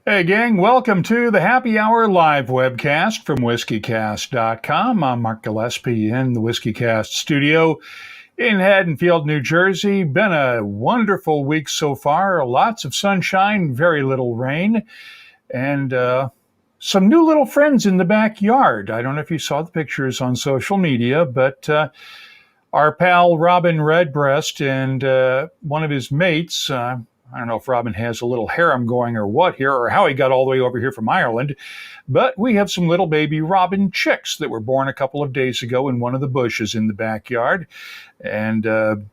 Hey, gang, welcome to the Happy Hour live webcast from WhiskyCast.com. I'm Mark Gillespie in the WhiskyCast studio in Haddonfield, New Jersey. Been a wonderful week so far. Lots of sunshine, very little rain, and some new little friends in the backyard. I don't know if you saw the pictures on social media, but our pal Robin Redbreast and one of his mates, I don't know if Robin has a little harem going or what here, or how he got all the way over here from Ireland, but we have some little baby Robin chicks that were born a couple of days ago in one of the bushes in the backyard. And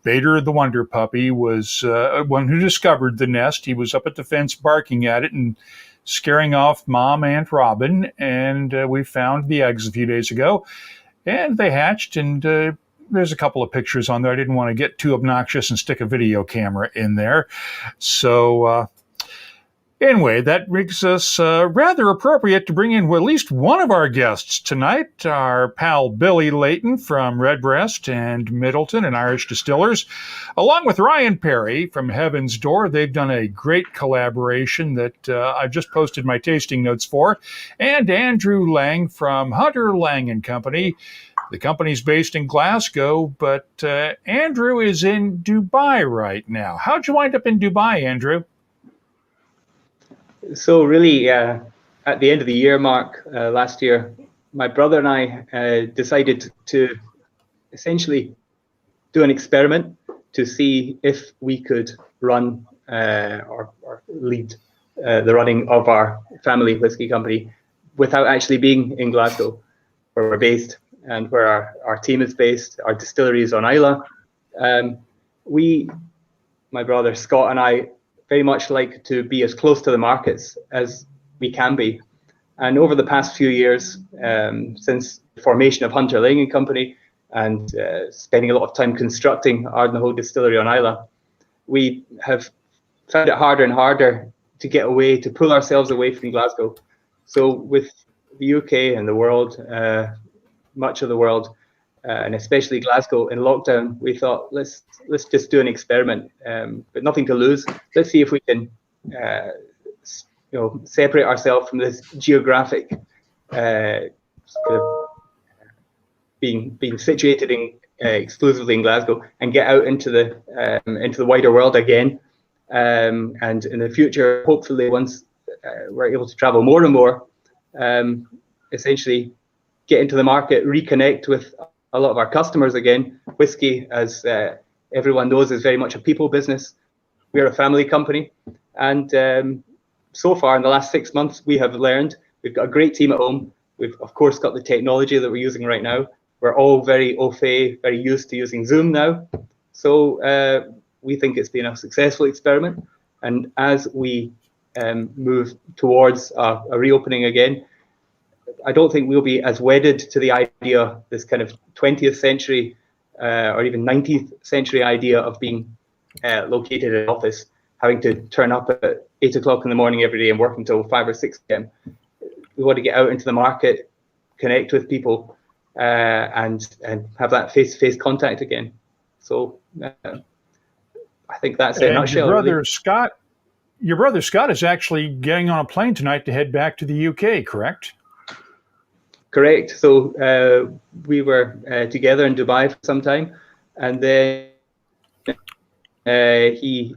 Bader, the wonder puppy, was one who discovered the nest. He was up at the fence barking at it and scaring off Mom and Robin, and we found the eggs a few days ago, and they hatched, and there's a couple of pictures on there. I didn't want to get too obnoxious and stick a video camera in there. So anyway, that makes us rather appropriate to bring in at least one of our guests tonight, our pal Billy Leighton from Redbreast and Middleton and Irish Distillers, along with Ryan Perry from Heaven's Door. They've done a great collaboration that I've just posted my tasting notes for, and Andrew Laing from Hunter Laing Co. The company's based in Glasgow, but Andrew is in Dubai right now. How'd you wind up in Dubai, Andrew? So really, at the end of the year, Mark, last year, my brother and I decided to essentially do an experiment to see if we could run or lead the running of our family whiskey company without actually being in Glasgow, where we're based and where our team is based. Our distillery is on Islay. My brother Scott and I, very much like to be as close to the markets as we can be. And over the past few years, since the formation of Hunter Laing Co. and spending a lot of time constructing Ardenhall Distillery on Islay, we have found it harder and harder to get away, to pull ourselves away from Glasgow. So with the UK and the world, much of the world, and especially Glasgow in lockdown, we thought let's just do an experiment, but nothing to lose. Let's see if we can, separate ourselves from this geographic being situated in exclusively in Glasgow, and get out into the wider world again. And in the future, hopefully, once we're able to travel more and more, essentially get into the market, reconnect with a lot of our customers again. Whiskey, as everyone knows, is very much a people business. We're a family company. And so far in the last 6 months, we have learned, we've got a great team at home. We've, of course, got the technology that we're using right now. We're all very au fait, very used to using Zoom now. So we think it's been a successful experiment. And as we move towards a reopening again, I don't think we'll be as wedded to the idea, this kind of 20th century or even 19th century idea of being located in an office, having to turn up at 8 o'clock in the morning every day and work until 5 or 6 p.m. We want to get out into the market, connect with people, and have that face-to-face contact again. So I think that's it in a nutshell. Your brother Scott is actually getting on a plane tonight to head back to the UK, correct? Correct. So we were together in Dubai for some time, and then he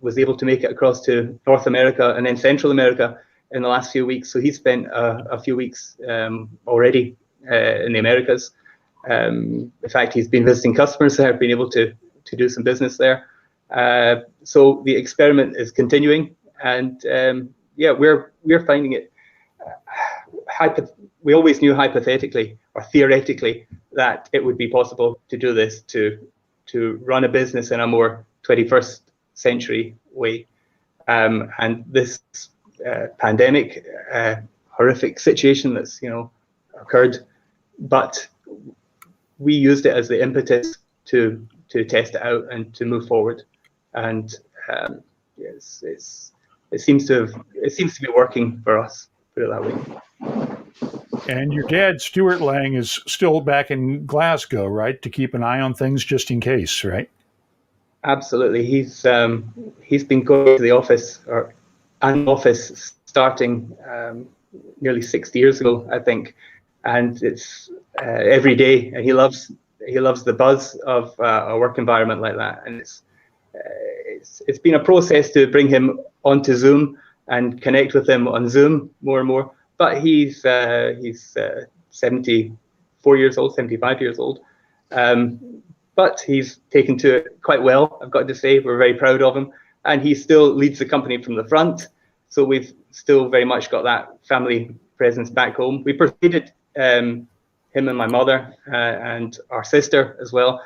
was able to make it across to North America and then Central America in the last few weeks. So he spent a few weeks already in the Americas. In fact, he's been visiting customers there, been able to do some business there. So the experiment is continuing, and we're finding it. We always knew hypothetically or theoretically that it would be possible to do this, to run a business in a more 21st century way. And this pandemic, horrific situation that's occurred, but we used it as the impetus to test it out and to move forward. And it seems to be working for us, put it that way. And your dad, Stuart Lang, is still back in Glasgow, right? To keep an eye on things just in case, right? Absolutely. He's been going to the office, or an office starting nearly 60 years ago, I think, and it's every day, and he loves the buzz of a work environment like that, and it's been a process to bring him onto Zoom and connect with him on Zoom more and more. But he's 74 years old, 75 years old, but he's taken to it quite well. I've got to say, we're very proud of him, and he still leads the company from the front. So we've still very much got that family presence back home. We persuaded him and my mother and our sister as well,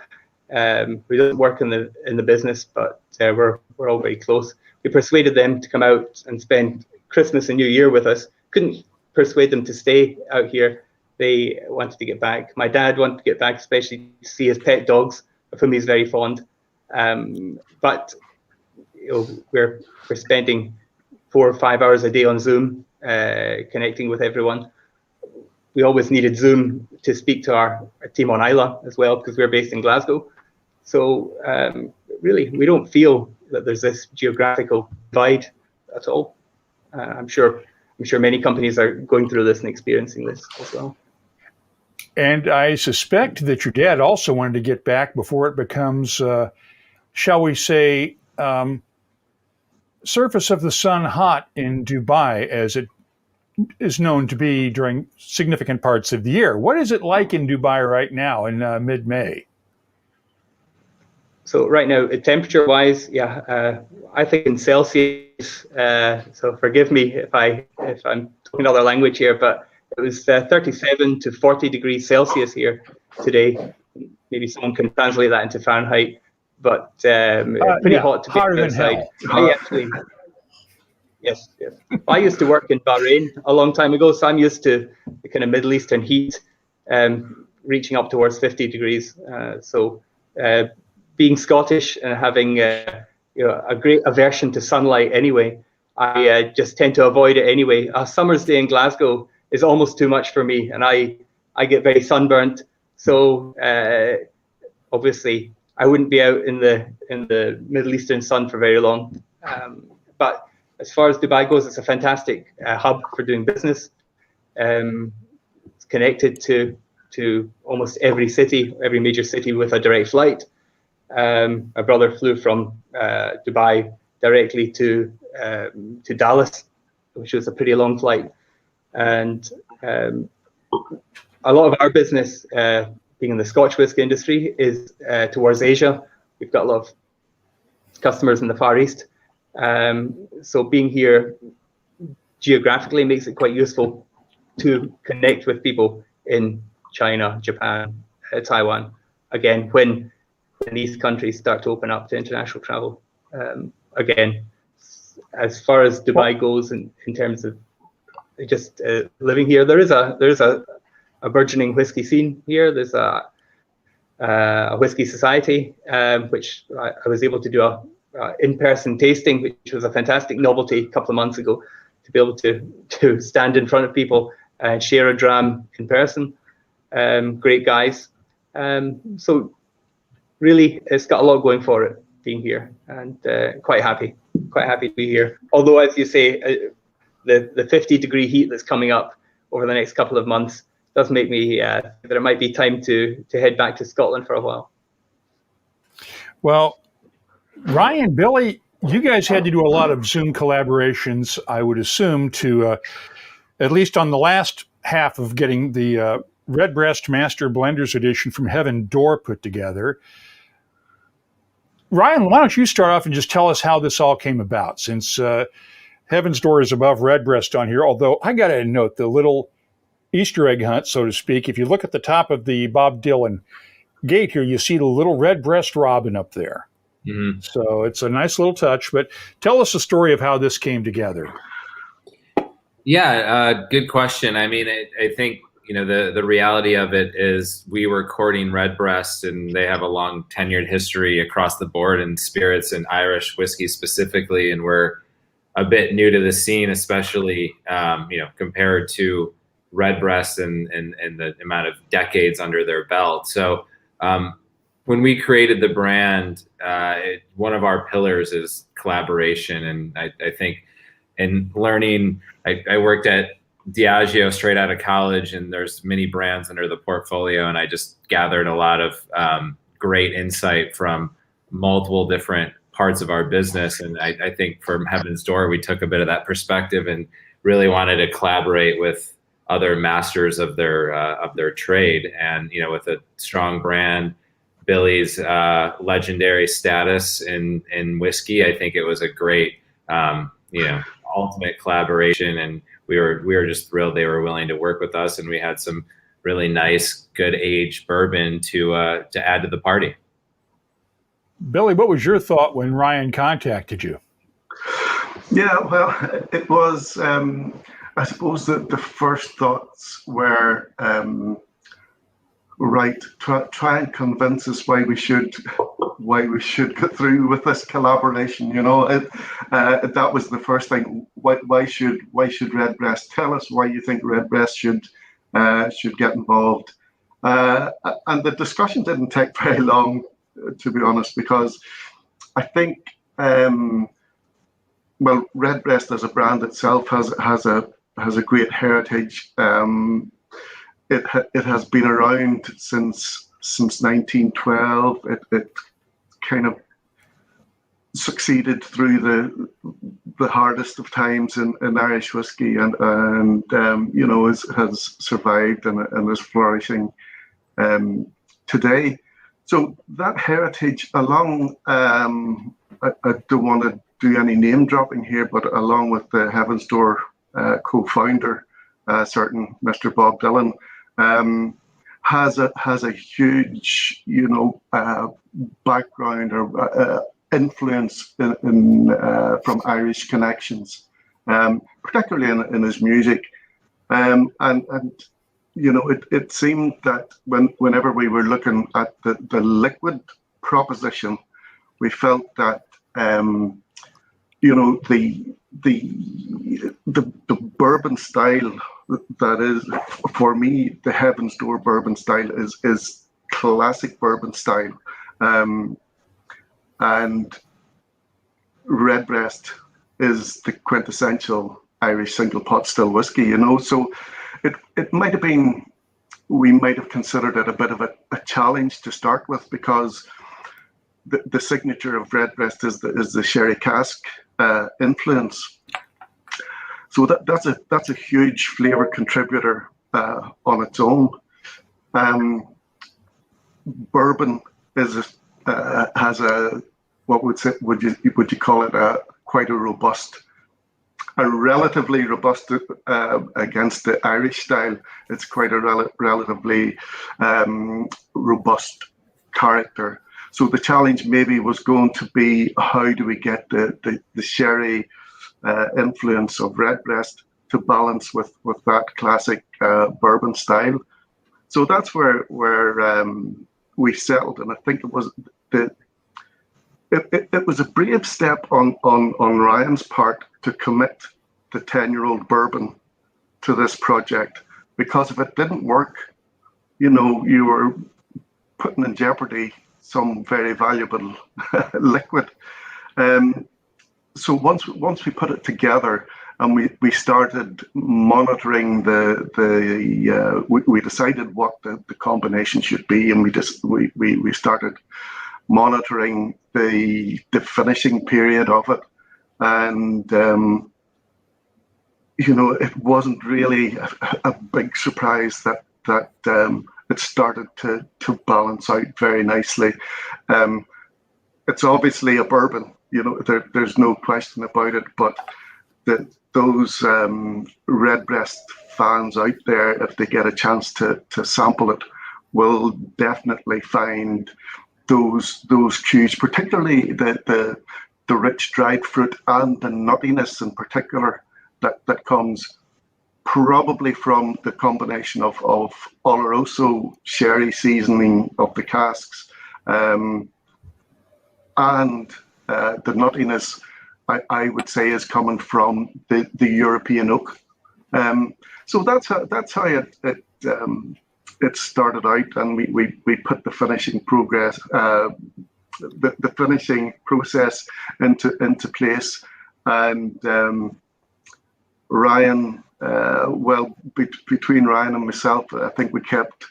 who doesn't work in the business, but we're all very close. We persuaded them to come out and spend Christmas and New Year with us. Couldn't persuade them to stay out here. They wanted to get back. My dad wanted to get back, especially to see his pet dogs, of whom he's very fond. But we're spending 4 or 5 hours a day on Zoom, connecting with everyone. We always needed Zoom to speak to our team on Islay as well, because we're based in Glasgow. So really, we don't feel that there's this geographical divide at all. I'm sure many companies are going through this and experiencing this as well. And I suspect that your dad also wanted to get back before it becomes, shall we say, surface of the sun hot in Dubai, as it is known to be during significant parts of the year. What is it like in Dubai right now in mid-May? So right now, temperature-wise, I think in Celsius. So forgive me if I'm talking another language here, but it was 37 to 40 degrees Celsius here today. Maybe someone can translate that into Fahrenheit, but pretty hot to be outside. Yes. I used to work in Bahrain a long time ago, so I'm used to the kind of Middle Eastern heat, reaching up towards 50 degrees. Being Scottish and having a great aversion to sunlight anyway, I just tend to avoid it anyway. A summer's day in Glasgow is almost too much for me, and I get very sunburnt. So obviously, I wouldn't be out in the Middle Eastern sun for very long. But as far as Dubai goes, it's a fantastic hub for doing business. It's connected to almost every major city with a direct flight. My brother flew from Dubai directly to Dallas, which was a pretty long flight. And a lot of our business, being in the Scotch whisky industry, is towards Asia. We've got a lot of customers in the Far East. So being here geographically makes it quite useful to connect with people in China, Japan, Taiwan. Again, when these countries start to open up to international travel. Again, as far as Dubai goes, in terms of just living here, there is a burgeoning whiskey scene here. There's a whiskey society, which I was able to do a in-person tasting, which was a fantastic novelty a couple of months ago, to be able to stand in front of people and share a dram in person. Great guys. So really, it's got a lot going for it being here, and quite happy to be here. Although, as you say, the 50-degree heat that's coming up over the next couple of months does make me that it might be time to head back to Scotland for a while. Well, Ryan, Billy, you guys had to do a lot of Zoom collaborations, I would assume, to at least on the last half of getting the Redbreast Master Blenders Edition from Heaven Door put together. Ryan, why don't you start off and just tell us how this all came about, since Heaven's Door is above Redbreast on here, although I got to note the little Easter egg hunt, so to speak. If you look at the top of the Bob Dylan gate here, you see the little Redbreast robin up there. Mm-hmm. So it's a nice little touch, but tell us the story of how this came together. Yeah, good question. I mean, I think, the reality of it is we were courting Redbreast, and they have a long tenured history across the board in spirits and Irish whiskey specifically. And we're a bit new to the scene, especially, compared to Redbreast and the amount of decades under their belt. So when we created the brand, one of our pillars is collaboration. And I think and learning. I worked at Diageo straight out of college, and there's many brands under the portfolio, and I just gathered a lot of great insight from multiple different parts of our business. And I think from Heaven's Door, we took a bit of that perspective and really wanted to collaborate with other masters of their trade. And, you know, with a strong brand, Billy's legendary status in whiskey, I think it was a great, ultimate collaboration. And we were just thrilled they were willing to work with us. And we had some really nice, good aged bourbon to add to the party. Billy, what was your thought when Ryan contacted you? Yeah, well, it was, I suppose that the first thoughts were, right, try and convince us why we should go through with this collaboration. You know, that was the first thing. Why should Redbreast? Tell us why you think Redbreast should get involved. And the discussion didn't take very long, to be honest, because I think, Redbreast as a brand itself has a great heritage. It has been around since 1912. It kind of succeeded through the hardest of times in Irish whiskey, and has survived and is flourishing today. So that heritage, along, I don't want to do any name dropping here, but along with the Heaven's Door co-founder, certain Mr. Bob Dylan, has a huge, background or influence from Irish connections, particularly in his music, and it seemed that whenever we were looking at the liquid proposition, we felt that the bourbon style that is, for me, the Heaven's Door bourbon style is classic bourbon style, and Redbreast is the quintessential Irish single pot still whiskey. So it might have been, we might have considered it a bit of a challenge to start with, because the signature of Redbreast is the sherry cask influence. So that's a huge flavour contributor on its own. Bourbon has a, what would you call it, quite a relatively robust against the Irish style. It's quite a relatively robust character. So the challenge maybe was going to be, how do we get the sherry influence of Redbreast to balance with that classic bourbon style? So that's where we settled, and I think it was it was a brave step on Ryan's part to commit the 10-year-old bourbon to this project, because if it didn't work, you were putting in jeopardy some very valuable liquid. So once we put it together and we started monitoring we decided what the combination should be, and we started monitoring the finishing period of it, and it wasn't really a big surprise that it started to balance out very nicely. It's obviously a bourbon, there's no question about it, but those Redbreast fans out there, if they get a chance to sample it, will definitely find those cues, particularly the rich dried fruit and the nuttiness in particular that comes probably from the combination of Oloroso sherry seasoning of the casks, and the nuttiness, I would say, is coming from the European oak. So that's how it started out, and we put the finishing progress, the finishing process into place, and Ryan, between Ryan and myself, I think we kept,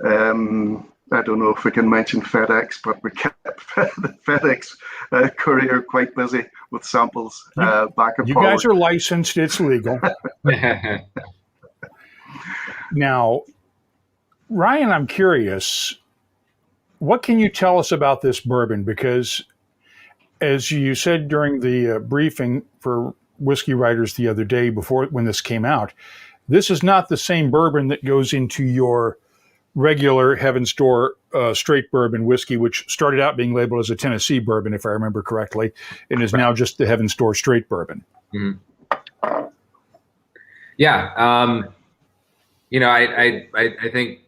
I don't know if we can mention FedEx, but we kept the FedEx courier quite busy with samples back and forward. You guys are licensed, it's legal. Now, Ryan, I'm curious, what can you tell us about this bourbon? Because as you said during the briefing for whiskey writers the other day when this came out, this is not the same bourbon that goes into your regular Heaven's Door straight bourbon whiskey, which started out being labeled as a Tennessee bourbon, if I remember correctly, and is now just the Heaven's Door straight bourbon. Mm-hmm. Yeah. I think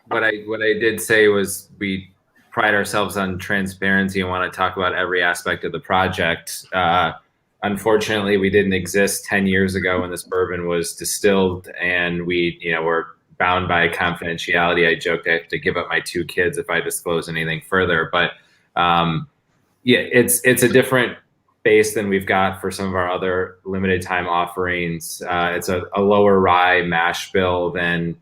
what I did say was we pride ourselves on transparency and want to talk about every aspect of the project. Unfortunately, we didn't exist 10 years ago when this bourbon was distilled, and we, were bound by confidentiality. I joked I have to give up my 2 kids if I disclose anything further. But it's a different base than we've got for some of our other limited time offerings. It's a lower rye mash bill than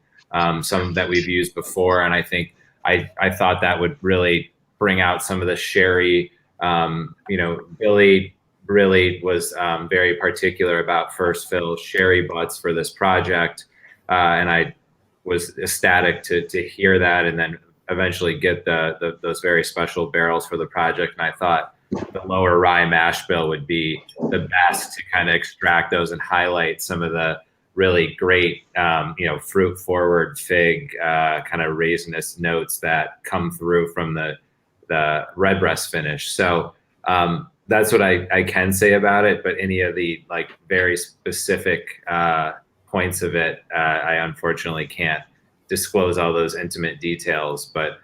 some that we've used before, and I think I thought that would really bring out some of the sherry. Billy really was very particular about first fill sherry butts for this project, and I was ecstatic to hear that, and then eventually get those very special barrels for the project. And I thought the lower rye mash bill would be the best to kind of extract those and highlight some of the really great, fruit forward fig, kind of raisinous notes that come through from the Redbreast finish. So that's what I can say about it. But any of the very specific points of it, I unfortunately can't disclose all those intimate details. But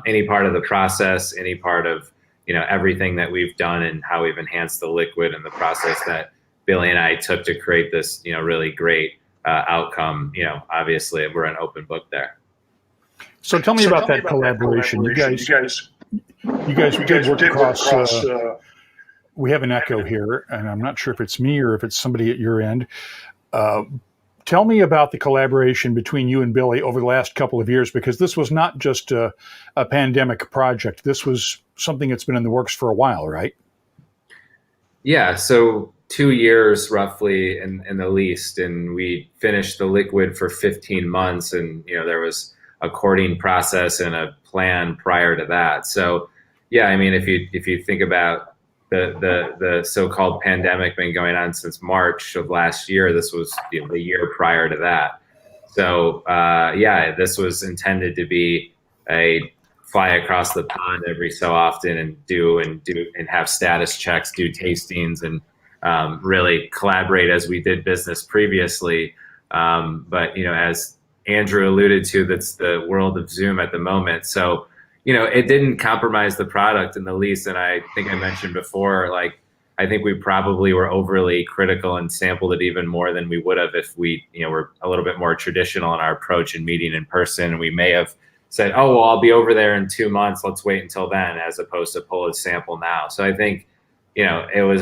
any part of the process, any part of everything that we've done and how we've enhanced the liquid and the process that Billy and I took to create this, really great outcome. Obviously we're an open book there. So tell me about that collaboration. You guys did work across. We have an echo here, and I'm not sure if it's me or if it's somebody at your end. Tell me about the collaboration between you and Billy over the last couple of years, because this was not just a pandemic project. This was something that's been in the works for a while, right? Yeah. So 2 years roughly in the least, and we finished the liquid for 15 months, and there was a courting process and a plan prior to that. So yeah, I mean, if you think about the so-called pandemic been going on since March of last year, this was the year prior to that. So this was intended to be a fly across the pond every so often and have status checks, do tastings, and really collaborate as we did business previously. But as Andrew alluded to, that's the world of Zoom at the moment. So it didn't compromise the product in the least. And I think I mentioned before, I think we probably were overly critical and sampled it even more than we would have if we, were a little bit more traditional in our approach and meeting in person. And we may have said, oh, well, I'll be over there in 2 months. Let's wait until then, as opposed to pull a sample now. So I think, it was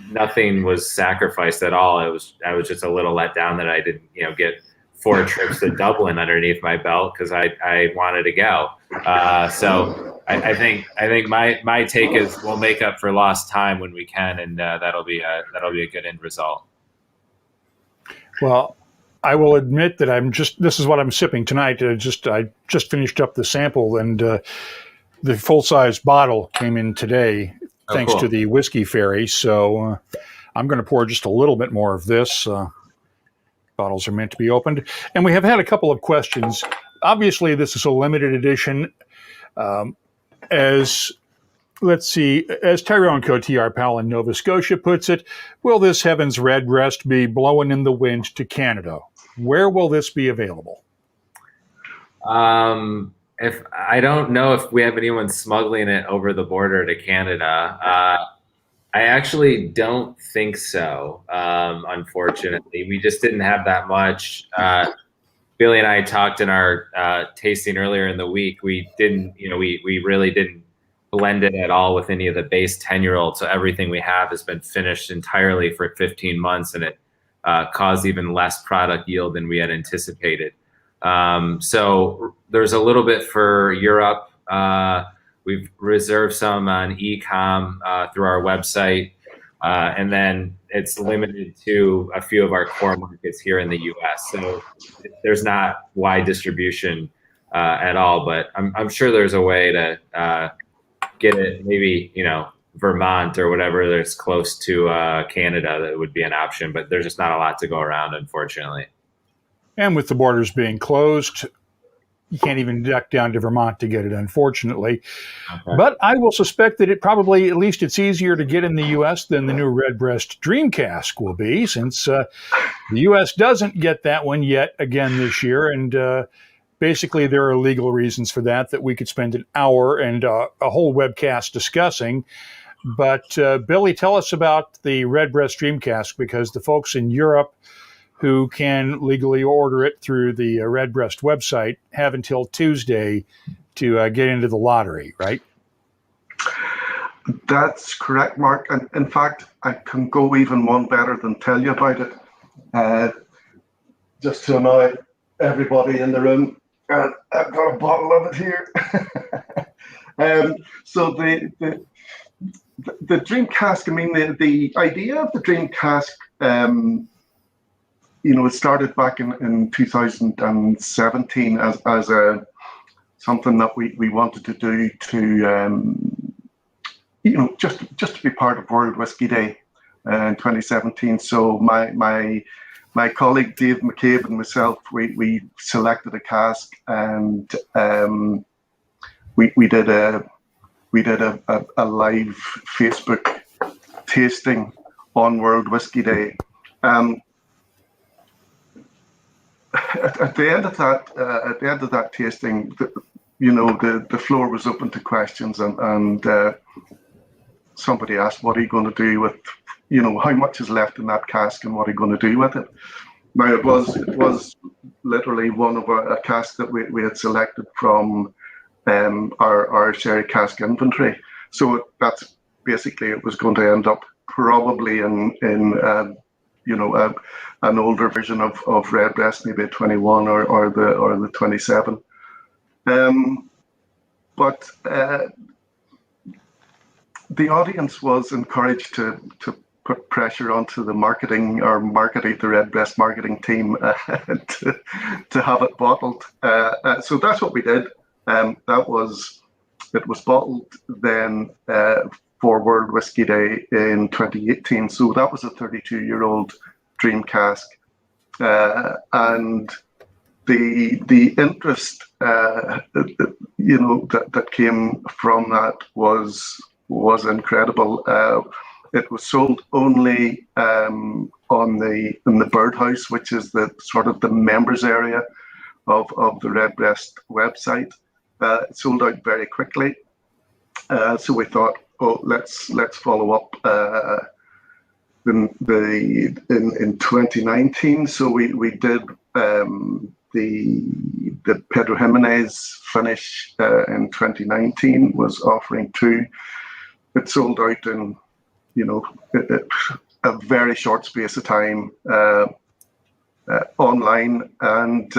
nothing was sacrificed at all. I was just a little let down that I didn't, get 4 trips to Dublin underneath my belt because I wanted to go. So I think my take is we'll make up for lost time when we can, and that'll be a good end result. Well, I will admit that this is what I'm sipping tonight. I just finished up the sample, and the full-size bottle came in today, thanks to the Whiskey Ferry. So I'm going to pour just a little bit more of this. Bottles are meant to be opened. And we have had a couple of questions. Obviously, this is a limited edition. As Tyrone Cote, our pal in Nova Scotia, puts it, will this Heaven's Redbreast be blowing in the wind to Canada? Where will this be available? If I don't know if we have anyone smuggling it over the border to Canada. I actually don't think so. Unfortunately, we just didn't have that much. Billy and I talked in our tasting earlier in the week. We didn't, we really didn't blend it at all with any of the base 10-year-old. So everything we have has been finished entirely for 15 months, and it caused even less product yield than we had anticipated. So there's a little bit for Europe. We've reserved some on e-com through our website. And then it's limited to a few of our core markets here in the U.S. So there's not wide distribution at all, but I'm sure there's a way to get it, maybe, Vermont or whatever that's close to Canada, that would be an option, but there's just not a lot to go around, unfortunately. And with the borders being closed, you can't even duck down to Vermont to get it, unfortunately. Okay. But I will suspect that it probably, at least it's easier to get in the U.S. than the new Redbreast Dream Cask will be, since the U.S. doesn't get that one yet again this year. And basically, there are legal reasons for that we could spend an hour and a whole webcast discussing. But Billy, tell us about the Redbreast Dream Cask, because the folks in Europe who can legally order it through the Redbreast website have until Tuesday to get into the lottery, right? That's correct, Mark. And in fact, I can go even one better than tell you about it. Just to annoy everybody in the room, I've got a bottle of it here. So the Dream Cask, I mean, the idea of the Dream Cask, it started back in 2017 as something that we wanted to do to, just to be part of World Whiskey Day in 2017. So my colleague Dave McCabe and myself, we selected a cask, and we did a live Facebook tasting on World Whiskey Day. At the end of that tasting, the floor was open to questions, and somebody asked, "What are you going to do with, how much is left in that cask, and what are you going to do with it?" Now it was literally one of a cask that we had selected from our sherry cask inventory. So that's basically, it was going to end up probably in an older version of Redbreast, maybe a 21 or the 27. But the audience was encouraged to put pressure onto the the Redbreast marketing team to have it bottled. So that's what we did. It was bottled then for World Whiskey Day in 2018. So that was a 32-year-old Dream Cask, and the interest that came from that was incredible. It was sold only in the Birdhouse, which is the sort of the members area of the Redbreast website. It sold out very quickly, so we thought, let's follow up in 2019. So we did the Pedro Jimenez finish in 2019, was offering 2. It sold out in a very short space of time online, and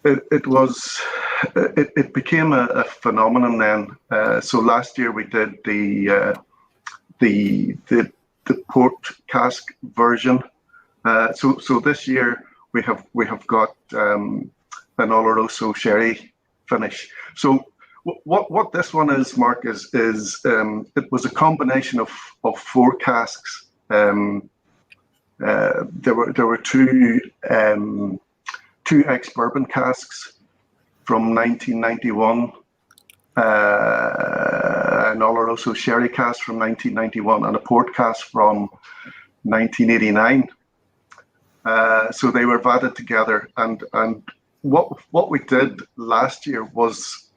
it became a phenomenon then. So last year we did the port cask version. So this year we have got an Oloroso sherry finish. So what this one is, Mark, is it was a combination of 4 casks. There were 2 ex-bourbon casks from 1991, an Oloroso sherry cask from 1991, and a port cask from 1989. So they were vatted together, and what we did last year was,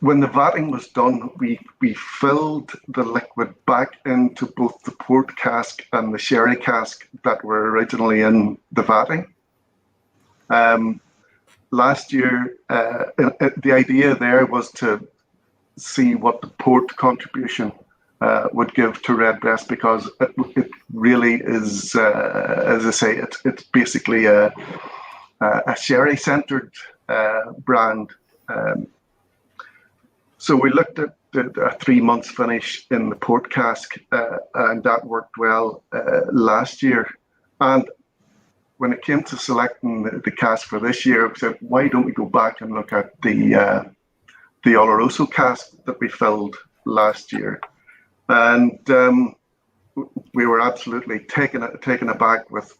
when the vatting was done, we filled the liquid back into both the port cask and the sherry cask that were originally in the vatting. Last year, the idea there was to see what the port contribution would give to Redbreast, because it really is, as I say, it's basically a sherry-centered brand. So we looked at a 3 months finish in the port cask, and that worked well last year. And when it came to selecting the cask for this year, we said, why don't we go back and look at the Oloroso cask that we filled last year? And we were absolutely taken aback with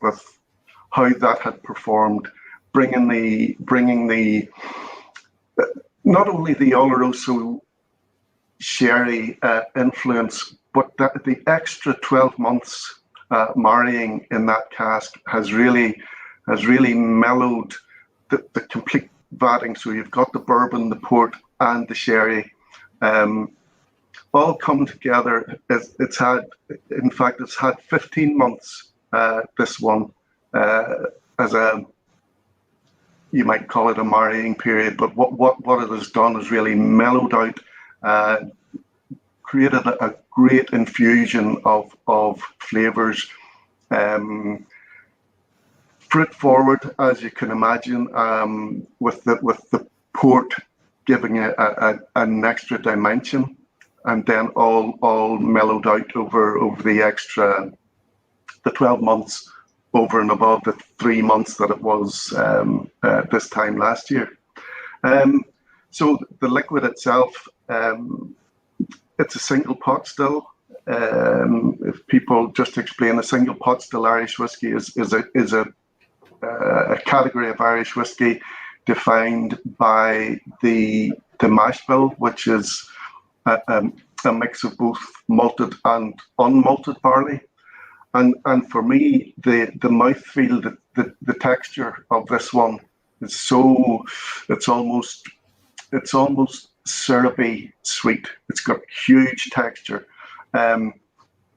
how that had performed, bringing the not only the Oloroso sherry influence, but the extra 12 months marrying in that cask has really mellowed the complete vatting. So you've got the bourbon, the port, and the sherry all come together. It's had 15 months, this one, as a, you might call it a marrying period, but what it has done is really mellowed out, created a great infusion of flavors, fruit forward, as you can imagine, with the port giving an extra dimension, and then all mellowed out over the 12 months over and above the 3 months that it was this time last year. So the liquid itself, it's a single pot still. If people just explain, a single pot still Irish whiskey is a category of Irish whiskey defined by the mash bill, which is a mix of both malted and unmalted barley. And for me, the mouthfeel, the texture of this one is it's almost syrupy sweet. It's got huge texture, and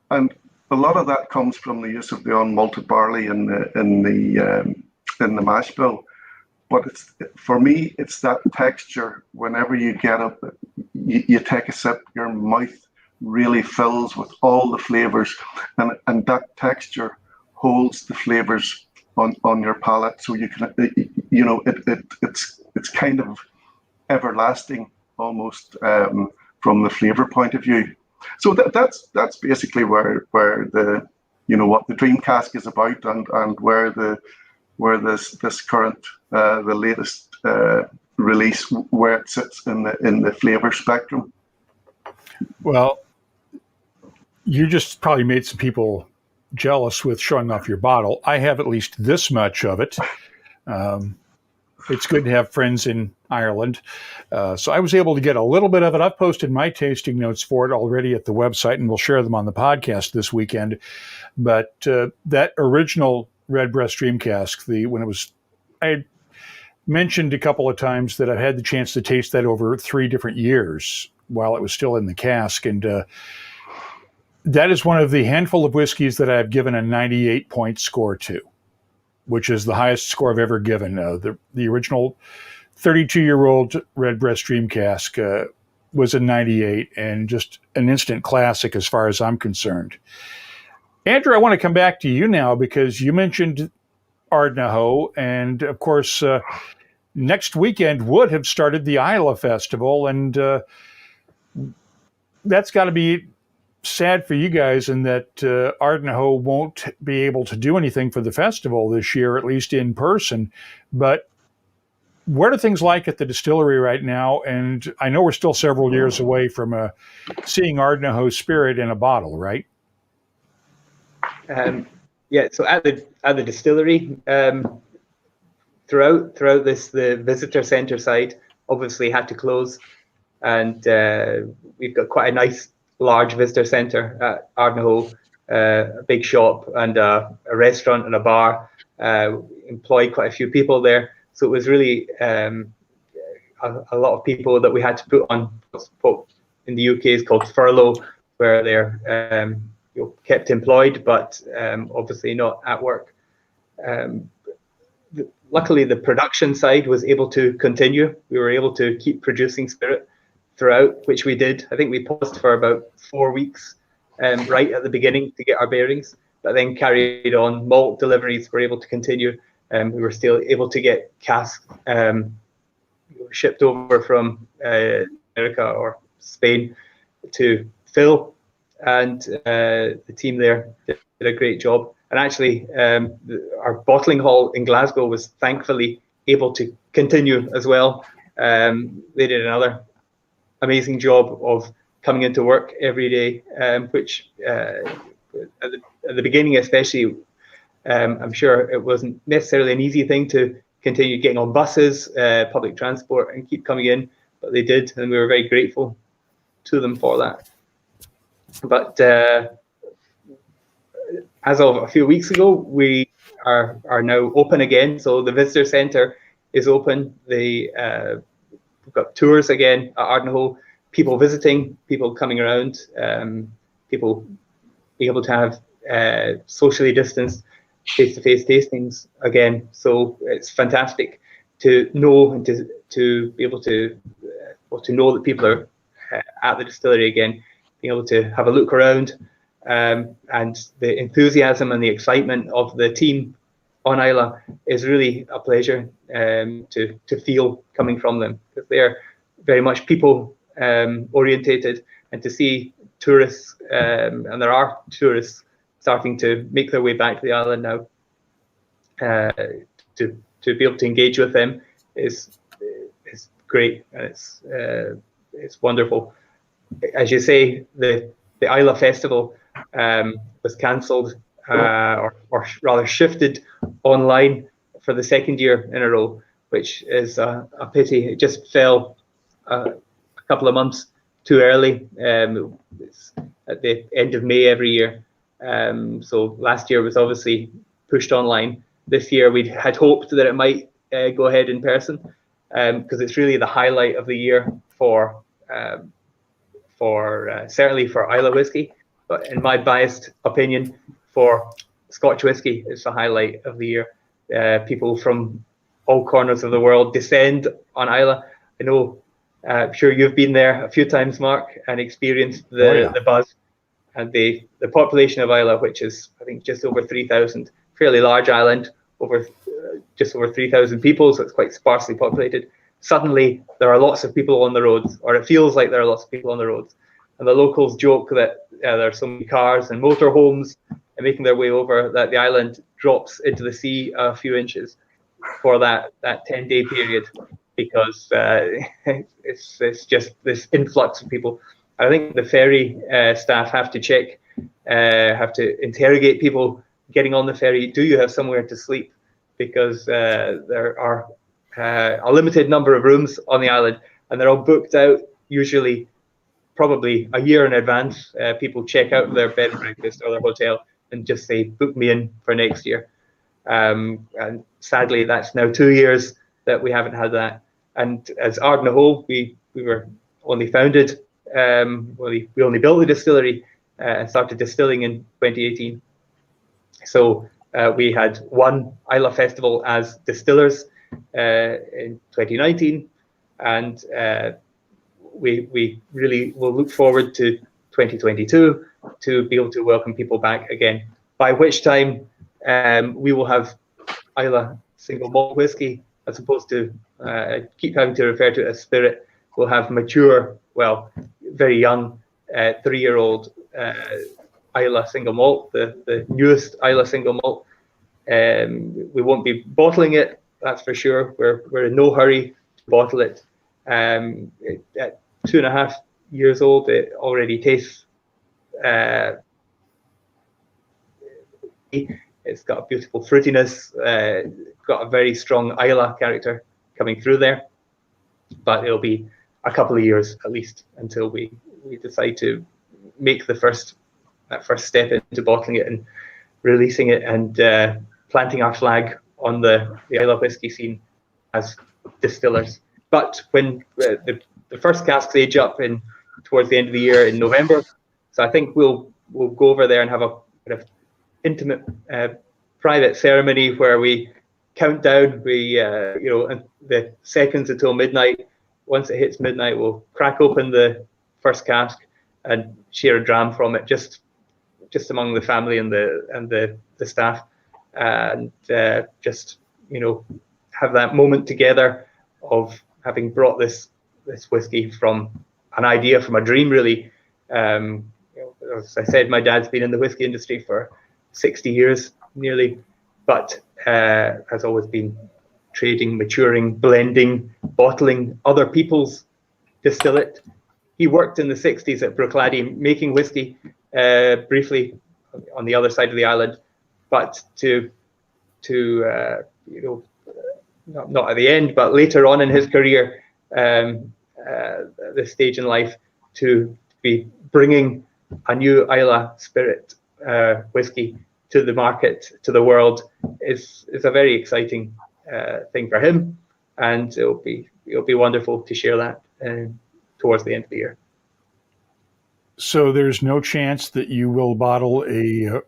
a lot of that comes from the use of the unmalted barley in the mash bill. But for me, it's that texture. Whenever you get up, you take a sip, your mouth really fills with all the flavors, and that texture holds the flavors on your palate. So you can, it's kind of everlasting almost, from the flavor point of view. So that's basically where the, what the Dream Cask is about, and where this current the latest release, where it sits in the flavor spectrum. Well, you just probably made some people jealous with showing off your bottle. I have at least this much of it. It's good to have friends in Ireland. So I was able to get a little bit of it. I've posted my tasting notes for it already at the website, and we'll share them on the podcast this weekend. But that original Redbreast Dream Cask, I mentioned a couple of times that I've had the chance to taste that over 3 different years while it was still in the cask. And that is one of the handful of whiskeys that I've given a 98-point score to, which is the highest score I've ever given. The original 32-year-old Redbreast Dream Cask was a 98, and just an instant classic as far as I'm concerned. Andrew, I want to come back to you now, because you mentioned Ardenhall, and of course, next weekend would have started the Isla Festival, and that's got to be sad for you guys, in that Ardenhall won't be able to do anything for the festival this year, at least in person. But what are things like at the distillery right now? And I know we're still several years away from seeing Ardenhall spirit in a bottle, right? Yeah. So at the distillery, throughout this, the visitor centre side obviously had to close, and we've got quite a nice large visitor centre at Ardenhall, a big shop and a restaurant and a bar. Employed quite a few people there, so it was really a lot of people that we had to put on what in the UK is called furlough, where they're kept employed, but obviously not at work. Luckily, the production side was able to continue. We were able to keep producing spirit throughout, which we did. I think we paused for about 4 weeks right at the beginning to get our bearings, but then carried on. Malt deliveries were able to continue. We were still able to get casks shipped over from America or Spain to fill, and the team there did a great job. And actually, our bottling hall in Glasgow was thankfully able to continue as well. They did another amazing job of coming into work every day, which at the beginning especially, I'm sure it wasn't necessarily an easy thing to continue getting on buses, public transport, and keep coming in, but they did, and we were very grateful to them for that. But as of a few weeks ago, we are now open again. So the visitor centre is open. We've got tours again at Ardenhall, people visiting, people coming around, people being able to have socially distanced face-to-face tastings again. So it's fantastic to know and to be able to know that people are at the distillery again, being able to have a look around, and the enthusiasm and the excitement of the team on Islay is really a pleasure to feel coming from them, because they're very much people orientated, and to see tourists, and there are tourists starting to make their way back to the island now, to be able to engage with them is great, and it's wonderful. As you say, the Islay Festival was cancelled, or rather shifted online for the second year in a row, which is a pity. It just fell a couple of months too early. It's at the end of May every year. So last year was obviously pushed online. This year we had hoped that it might go ahead in person, because it's really the highlight of the year for certainly for Islay whiskey, but in my biased opinion, for Scotch whiskey, it's the highlight of the year. People from all corners of the world descend on Islay. I know, I'm sure you've been there a few times, Mark, and experienced the buzz. And the population of Islay, which is, I think, just over 3,000, fairly large island, just over 3,000 people, so it's quite sparsely populated. Suddenly, there are lots of people on the roads, or it feels like there are lots of people on the roads. And the locals joke that there are so many cars and motorhomes making their way over that the island drops into the sea a few inches for that 10-day period, because it's just this influx of people. I think the ferry staff have to check, have to interrogate people getting on the ferry. Do you have somewhere to sleep? Because there are a limited number of rooms on the island, and they're all booked out, usually probably a year in advance. People check out their bed and breakfast or their hotel and just say, book me in for next year. And sadly, that's now 2 years that we haven't had that. And as Ardenhall, we were only founded, we only built the distillery and started distilling in 2018. So we had one Islay Festival as distillers in 2019, and we really will look forward to 2022 to be able to welcome people back again, by which time we will have Islay single malt whiskey, as opposed to keep having to refer to it as spirit. We'll have mature, well, very young 3-year-old Islay single malt, the newest Islay single malt. We won't be bottling it, that's for sure. We're in no hurry to bottle it. At 2.5 years old, it already tastes. It's got a beautiful fruitiness, got a very strong Islay character coming through there. But it'll be a couple of years at least until we decide to make that first step into bottling it and releasing it, and planting our flag on the Islay whiskey scene as distillers. But when the first casks age up towards the end of the year in November, so I think we'll go over there and have a kind of intimate private ceremony where we count down, the seconds until midnight, once it hits midnight, we'll crack open the first cask and share a dram from it, just among the family and the staff, and just, you know, have that moment together of having brought this whiskey from an idea, from a dream, really. You know, as I said, my dad's been in the whiskey industry for 60 years nearly, but has always been trading, maturing, blending, bottling other people's distillate. He worked in the 60s at Bruichladdich making whiskey, briefly on the other side of the island, but to you know, not at the end, but later on in his career, this stage in life, to be bringing a new Islay spirit whiskey to the market, to the world, is a very exciting thing for him, and it'll be wonderful to share that towards the end of the year. So there's no chance that you will bottle a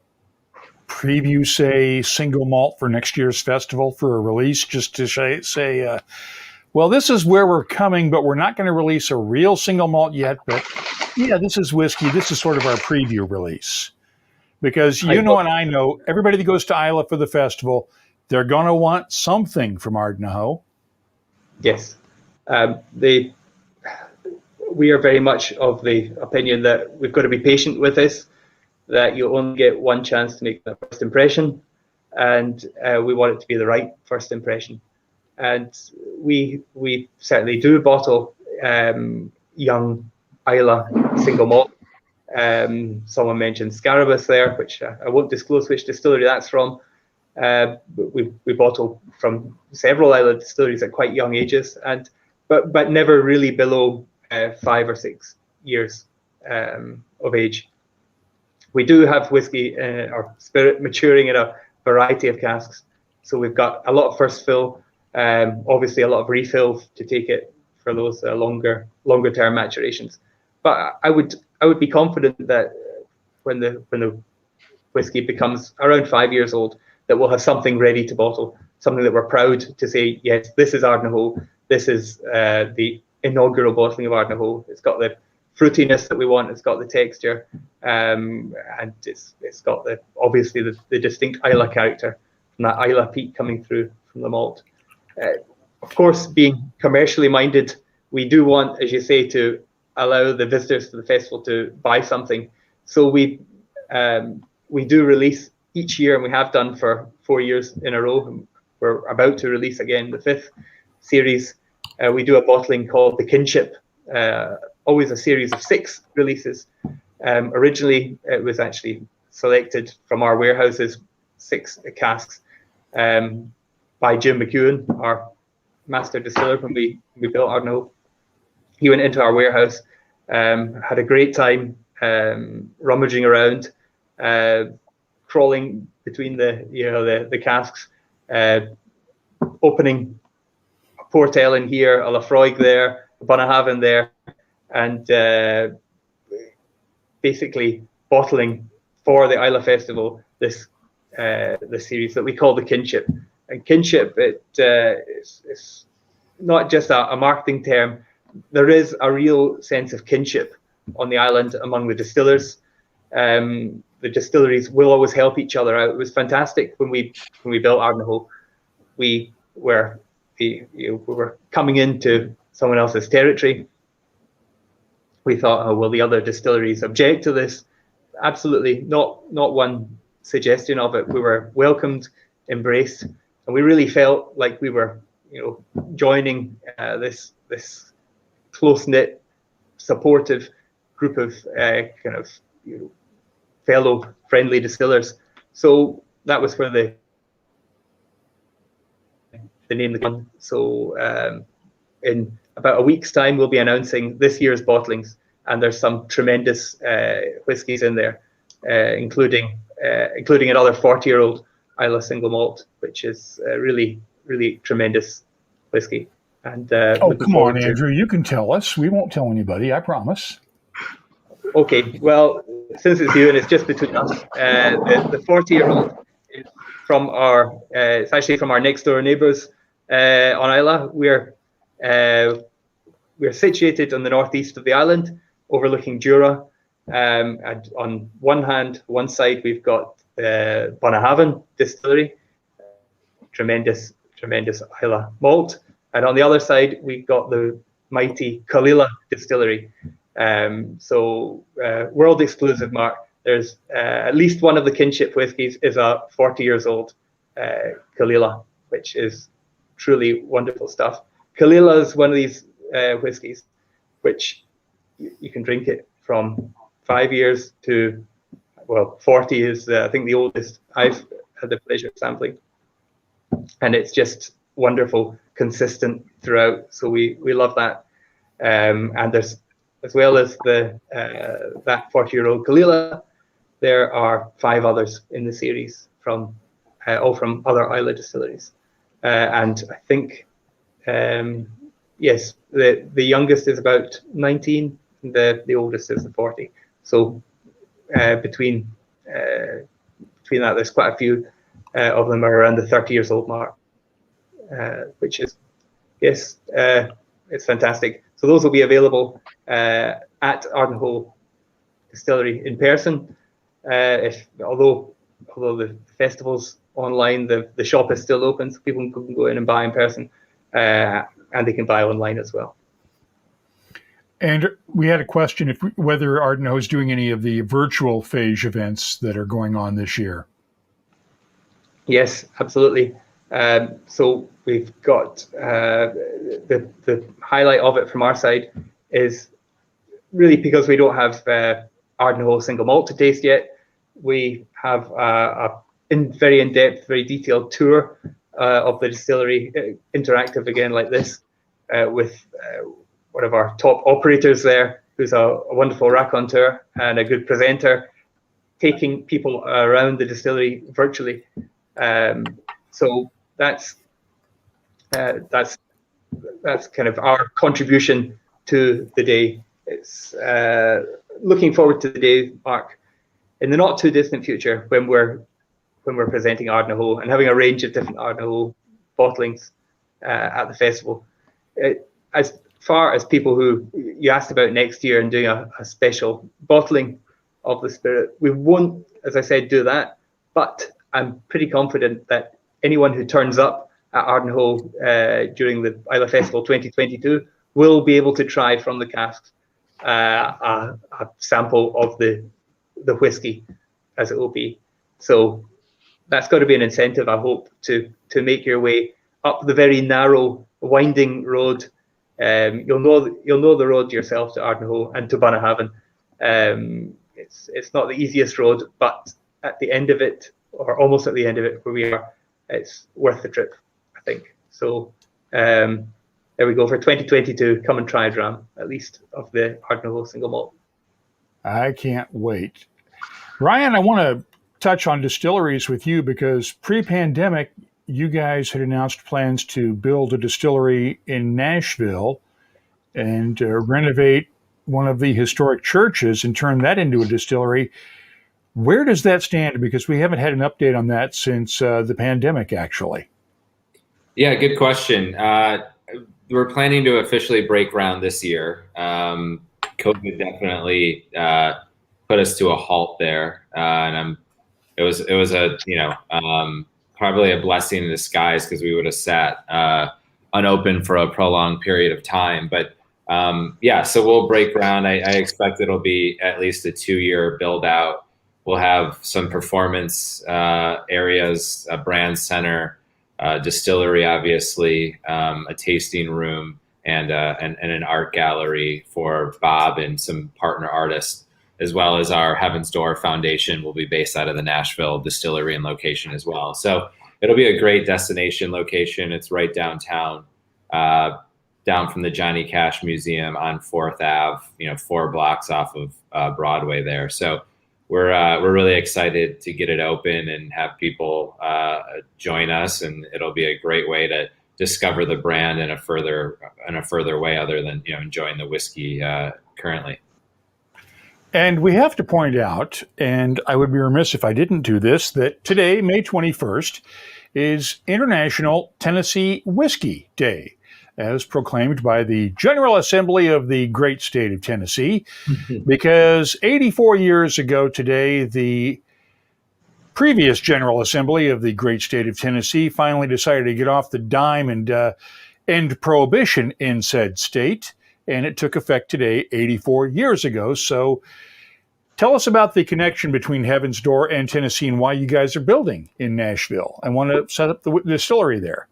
preview, say, single malt for next year's festival for a release, just to say, well, this is where we're coming, but we're not going to release a real single malt yet. But yeah, this is whiskey. This is sort of our preview release. Because you know, and I know, everybody that goes to Islay for the festival, they're going to want something from Ardenhall. Yes. We are very much of the opinion that we've got to be patient with this, that you only get one chance to make the first impression, and we want it to be the right first impression. And we certainly do bottle young Islay single malt. Someone mentioned Scarabaeus there, which I won't disclose which distillery that's from. But we bottle from several Islay distilleries at quite young ages, but never really below 5 or 6 years of age. We do have whiskey or spirit maturing in a variety of casks. So we've got a lot of first fill, obviously a lot of refill to take it for those longer term maturations. But I would be confident that when the whiskey becomes around 5 years old, that we'll have something ready to bottle, something that we're proud to say, yes, this is Ardenhall, this is the inaugural bottling of Ardenhall. It's got the fruitiness that we want, it's got the texture, and it's got obviously the distinct Islay character from that Islay peat coming through from the malt. Of course, being commercially minded, we do want, as you say, to allow the visitors to the festival to buy something. So we do release each year, and we have done for 4 years in a row. We're about to release again the 5th series. We do a bottling called the Kinship, always a series of 6 releases. Originally, it was actually selected from our warehouses, 6 casks, by Jim McEwen, our master distiller when we built Ardenhall. He went into our warehouse, had a great time rummaging around, crawling between the casks, opening a Portel in here, a Lafroig there, a Bunnahabhain there, and basically bottling for the Islay Festival this series that we call the Kinship. And Kinship, it's not just a marketing term. There is a real sense of kinship on the island among the distillers. The distilleries will always help each other out. It was fantastic when we built Ardenhall. We were coming into someone else's territory. We thought, oh, will the other distilleries object to this? Absolutely not one suggestion of it. We were welcomed, embraced, and we really felt like we were, joining this close-knit, supportive group of fellow friendly distillers. So that was where the name came. So in about a week's time, we'll be announcing this year's bottlings, and there's some tremendous whiskies in there, including another 40-year-old Islay single malt, which is really, really tremendous whiskey. And come on, Andrew, you can tell us. We won't tell anybody, I promise. Okay, well, since it's you and it's just between us, the 40-year-old is from it's actually from our next door neighbours on Islay. we're situated on the northeast of the island, overlooking Jura. And on one side, we've got the Bunnahabhain Distillery, tremendous Islay malt. And on the other side, we've got the mighty Caol Ila Distillery. So world exclusive, Mark. There's at least one of the Kinship Whiskies is a 40 years old Caol Ila, which is truly wonderful stuff. Caol Ila is one of these whiskies which you can drink it from 5 years to, well, 40 is I think the oldest I've had the pleasure of sampling, and it's just wonderful, consistent throughout. So we love that, and there's, as well as the that 40-year-old Caol Ila, there are 5 others in the series from all from other Islay distilleries, and I think yes, the youngest is about 19, the oldest is the 40. So between that, there's quite a few of them are around the 30 years old mark, which is, yes, it's fantastic. So those will be available at Ardenhall Distillery in person. Although the festival's online, the shop is still open, so people can go in and buy in person, and they can buy online as well. And we had a question whether Ardenhall is doing any of the virtual phage events that are going on this year. Yes, absolutely. So we've got the highlight of it from our side is really because we don't have Ardenhall single malt to taste yet. We have a very in-depth, very detailed tour of the distillery, interactive again like this, with one of our top operators there, who's a wonderful raconteur and a good presenter, taking people around the distillery virtually. So that's kind of our contribution to the day. It's looking forward to the day, Mark, in the not too distant future when we're presenting Ardenhall and having a range of different Ardenhall bottlings at the festival. As far as people who you asked about next year and doing a special bottling of the spirit, we won't, as I said, do that. But I'm pretty confident that anyone who turns up at Ardenhall during the Islay Festival 2022 will be able to try from the casks a sample of the whiskey as it will be. So that's got to be an incentive, I hope, to make your way up the very narrow, winding road. You'll know the road yourself to Ardenhall and to Bunnahabhain. It's not the easiest road, but at the end of it, or almost at the end of it, where we are, it's worth the trip, I think. So there we go for 2022. Come and try a dram, at least, of the Ardenhall single malt. I can't wait. Ryan, I want to touch on distilleries with you because pre-pandemic, you guys had announced plans to build a distillery in Nashville and renovate one of the historic churches and turn that into a distillery. Where does that stand? Because we haven't had an update on that since the pandemic, actually. Yeah, good question. We're planning to officially break ground this year. COVID definitely put us to a halt there, and it was a probably a blessing in disguise because we would have sat unopened for a prolonged period of time. But so we'll break ground. I expect it'll be at least a 2-year build out. We'll have some performance areas, a brand center, distillery, obviously, a tasting room, and an art gallery for Bob and some partner artists, as well as our Heaven's Door Foundation will be based out of the Nashville Distillery and location as well. So it'll be a great destination location. It's right downtown, down from the Johnny Cash Museum on 4th Ave, 4 blocks off of Broadway there. So we're really excited to get it open and have people join us, and it'll be a great way to discover the brand in a further way other than enjoying the whiskey currently. And we have to point out, and I would be remiss if I didn't do this, that today, May 21st, is International Tennessee Whiskey Day. as proclaimed by the General Assembly of the great state of Tennessee, because 84 years ago today, the previous General Assembly of the great state of Tennessee finally decided to get off the dime and end prohibition in said state, and it took effect today, 84 years ago. So tell us about the connection between Heaven's Door and Tennessee and why you guys are building in Nashville and want to set up the distillery there.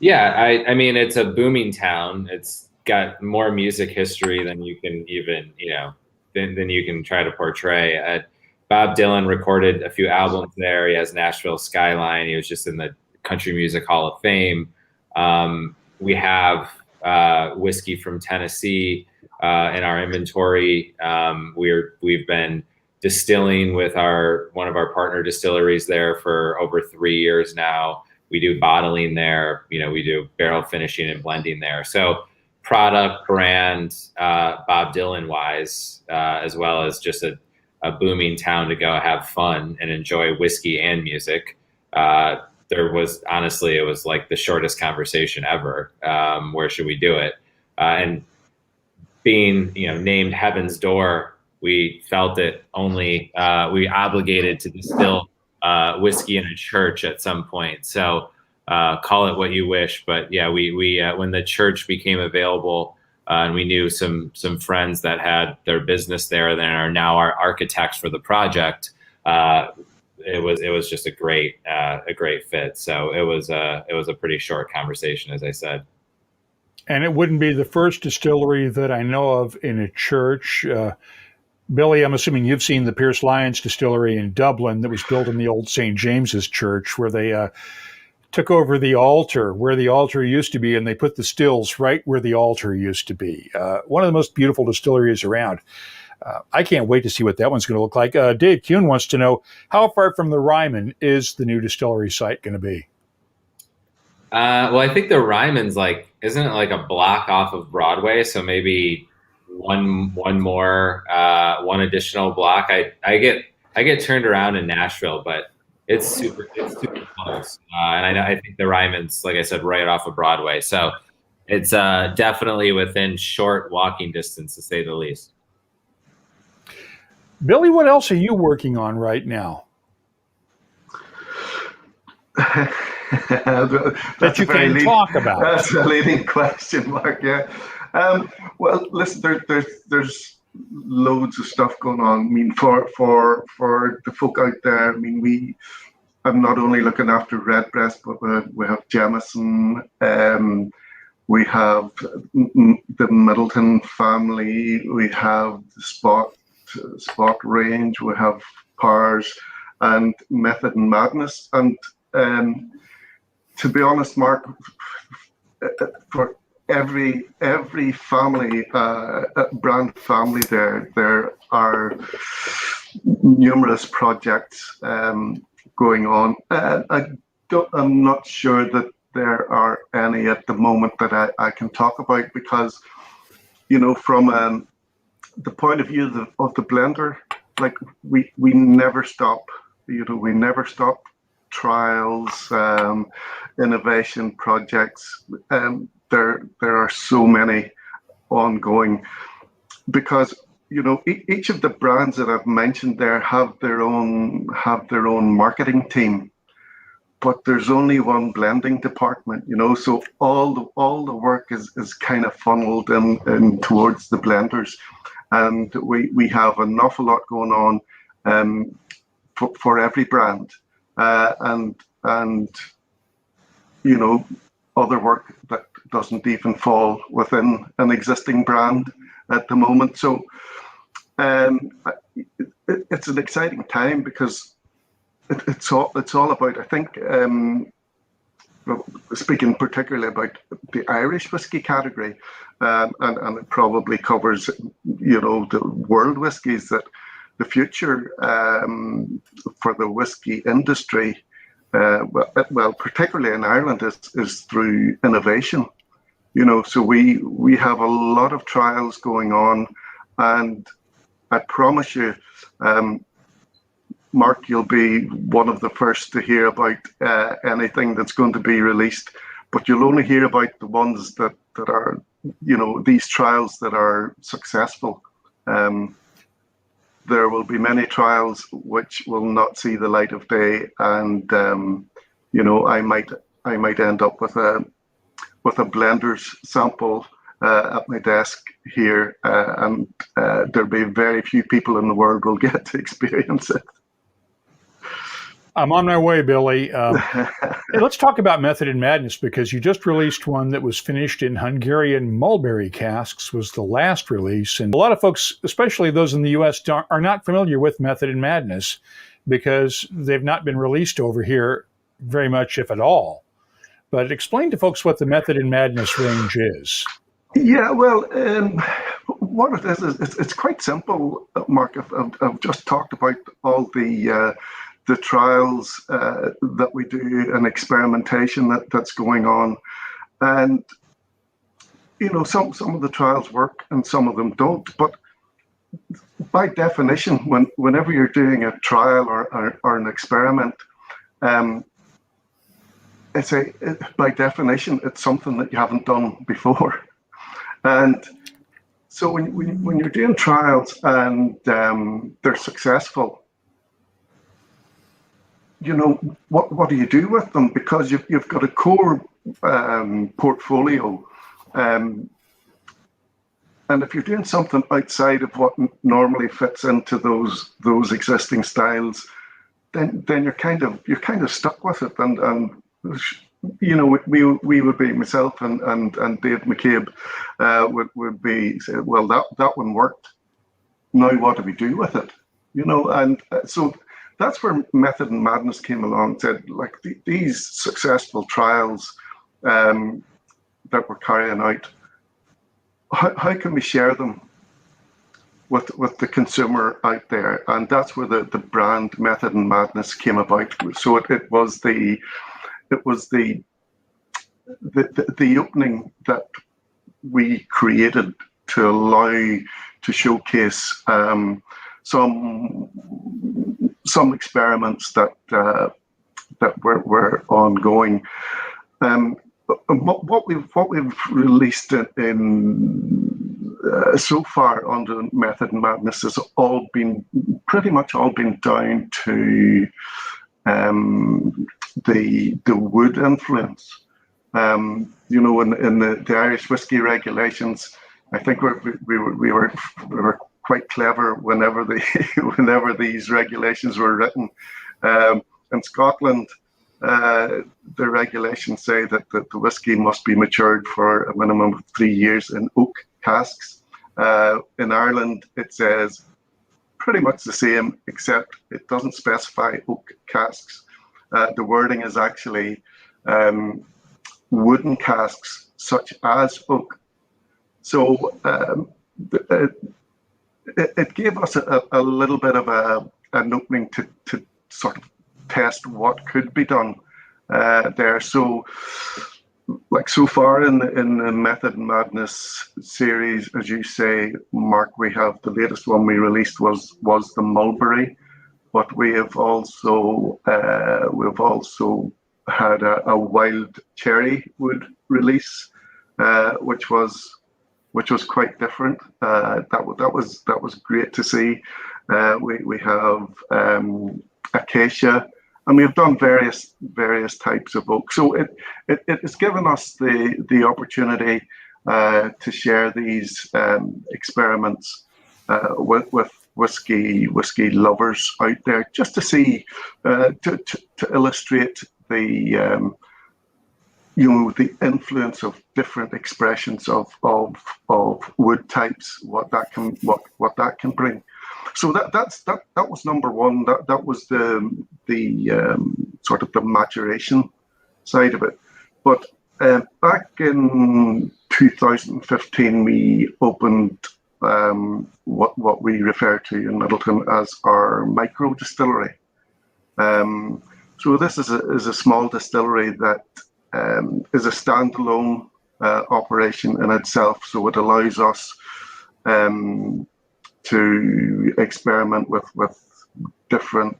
Yeah, I mean, it's a booming town. It's got more music history than you can even, than you can try to portray. Bob Dylan recorded a few albums there. He has Nashville Skyline. He was just in the Country Music Hall of Fame. We have whiskey from Tennessee in our inventory. We've been distilling with one of our partner distilleries there for over 3 years now. We do bottling there. We do barrel finishing and blending there. So product, brand, Bob Dylan wise, as well as just a booming town to go have fun and enjoy whiskey and music. It was like the shortest conversation ever. Where should we do it? And being, named Heaven's Door, we felt it only, we obligated to distill whiskey in a church at some point. So call it what you wish. But yeah, we when the church became available, and we knew some friends that had their business there that are now our architects for the project, it was just a great fit. So it was a pretty short conversation, as I said. And it wouldn't be the first distillery that I know of in a church. Billy, I'm assuming you've seen the Pierce Lyons distillery in Dublin that was built in the old St. James's Church, where they took over the altar where the altar used to be, and they put the stills right where the altar used to be. One of the most beautiful distilleries around. I can't wait to see what that one's going to look like. Dave Kuhn wants to know, how far from the Ryman is the new distillery site going to be? Well, I think the Ryman's isn't it like a block off of Broadway? So maybe one additional block. I get turned around in Nashville, but it's super close. And I think the Ryman's, like I said, right off of Broadway. So it's definitely within short walking distance, to say the least. Billy, what else are you working on right now? that you can talk about. That's a leading question, Mark. Yeah. Well, listen, there's loads of stuff going on. I mean, for the folk out there, I mean, I'm not only looking after Redbreast, but we have Jameson, we have the Middleton family, we have the Spot range, we have Pars and Method and Madness. And to be honest, Mark, for every family, brand family, there are numerous projects going on. I'm not sure that there are any at the moment that I can talk about, because from the point of view of the blender, we never stop. We never stop trials, innovation projects. There are so many ongoing, because each of the brands that I've mentioned there have their own marketing team, but there's only one blending department. So all the work is kind of funneled in towards the blenders, and we have an awful lot going on for every brand, and other work that doesn't even fall within an existing brand at the moment. So it's an exciting time, because it's all about, I think, speaking particularly about the Irish whiskey category, and it probably covers the world whiskies, that the future for the whiskey industry, well, particularly in Ireland, is through innovation. So we have a lot of trials going on, and I promise you, Mark, you'll be one of the first to hear about anything that's going to be released but you'll only hear about the ones that are, these trials that are successful. There will be many trials which will not see the light of day, and I might end up with a blender's sample at my desk here, and there'll be very few people in the world will get to experience it. I'm on my way, Billy. Hey, let's talk about Method and Madness, because you just released one that was finished in Hungarian mulberry casks, was the last release. And a lot of folks, especially those in the U.S., are not familiar with Method and Madness because they've not been released over here very much, if at all. But explain to folks what the Method and Madness range is. Yeah, well, what it is it's quite simple, Mark. I've just talked about all the trials that we do and experimentation that's going on, and some of the trials work and some of them don't. But by definition, whenever you're doing a trial or an experiment, by definition it's something that you haven't done before. And so when you're doing trials and they're successful, what do you do with them? Because you've got a core portfolio, and if you're doing something outside of what normally fits into those existing styles, then you're kind of stuck with it. And we would be, myself and Dave McCabe would be say, well, that one worked. Now what do we do with it? And so that's where Method and Madness came along. Said, like, these successful trials that we're carrying out, how can we share them with the consumer out there? And that's where the brand Method and Madness came about. So it was the opening that we created to allow to showcase some experiments that were ongoing. What we've released in so far under Method and Madness has pretty much all been down to the wood influence. In the Irish whiskey regulations, I think we were quite clever whenever these regulations were written. In Scotland, the regulations say that the whiskey must be matured for a minimum of 3 years in oak casks. In Ireland, it says pretty much the same, except it doesn't specify oak casks. The wording is actually wooden casks such as oak. So it gave us a little bit of an opening to sort of test what could be done there. So, like, so far in the Method and Madness series, as you say, Mark, we have the latest one we released was the mulberry, but we have also had a wild cherry wood release, which was quite different. That was great to see. We have acacia, and we've done various types of oak. So it has given us the opportunity to share these experiments with whiskey lovers out there, just to see to illustrate the influence of different expressions of wood types, what that can bring. So that was number one. That was the sort of the maturation side of it. But back in 2015, we opened what we refer to in Middleton as our micro distillery. So this is a small distillery that is a standalone operation in itself. So it allows us to experiment with different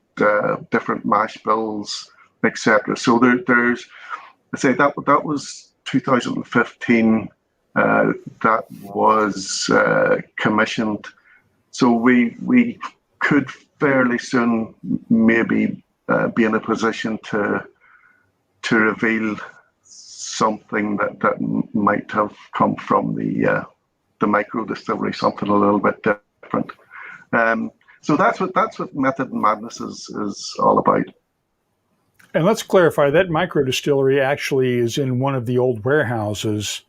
mash bills, etc. So I say that was 2015. That was commissioned, so we could fairly soon maybe be in a position to reveal something that might have come from the micro distillery, something a little bit different. So that's what Method and Madness is all about. And let's clarify that micro distillery actually is in one of the old warehouses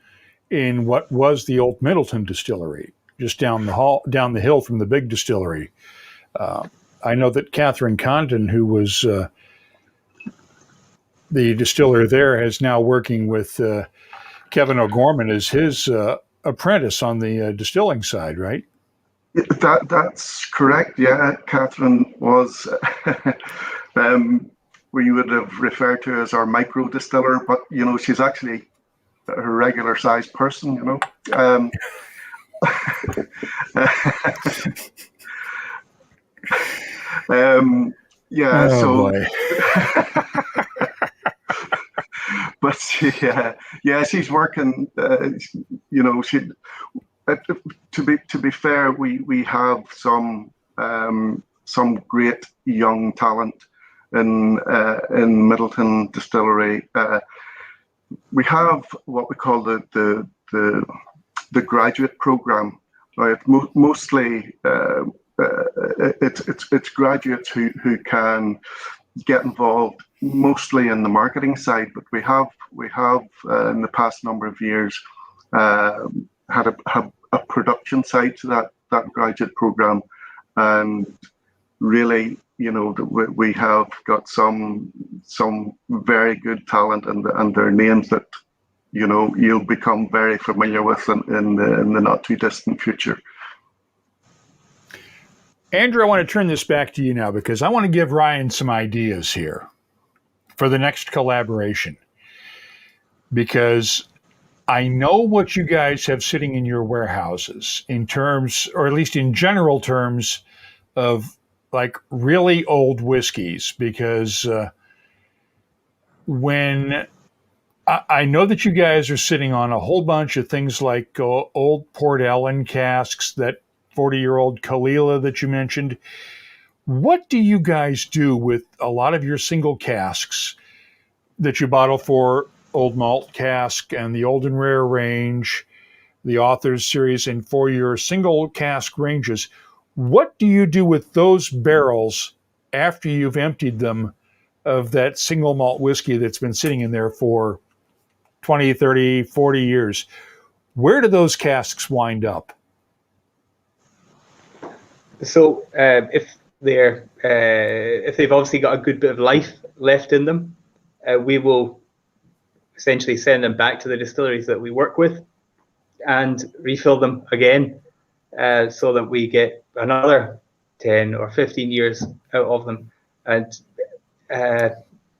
in what was the old Middleton distillery, just down the hill from the big distillery. I know that Catherine Condon, who was the distiller there, is now working with Kevin O'Gorman as his apprentice on the distilling side, right? That's correct. Yeah, Catherine was we would have referred to as our micro distiller, but she's actually a regular sized person. Yeah. Oh, so. Boy. But she's working. To be fair, we have some great young talent in Middleton Distillery. We have what we call the graduate program. Right, mostly it's graduates who can get involved mostly in the marketing side, but we have in the past number of years had a production side to that graduate program, and really we have got some very good talent, and their names that you'll become very familiar with in the not too distant future. Andrew, I want to turn this back to you now because I want to give Ryan some ideas here for the next collaboration, because I know what you guys have sitting in your warehouses in terms, or at least in general terms, of like really old whiskeys, because when I know that you guys are sitting on a whole bunch of things like old Port Ellen casks, that 40-year-old Kalila that you mentioned. What do you guys do with a lot of your single casks that you bottle for Old Malt cask and the Old and Rare range, the Authors series, and for your single cask ranges? What do you do with those barrels after you've emptied them of that single malt whiskey that's been sitting in there for 20, 30, 40 years? Where do those casks wind up? So if they've obviously got a good bit of life left in them, we will essentially send them back to the distilleries that we work with and refill them again, so that we get another 10 or 15 years out of them. And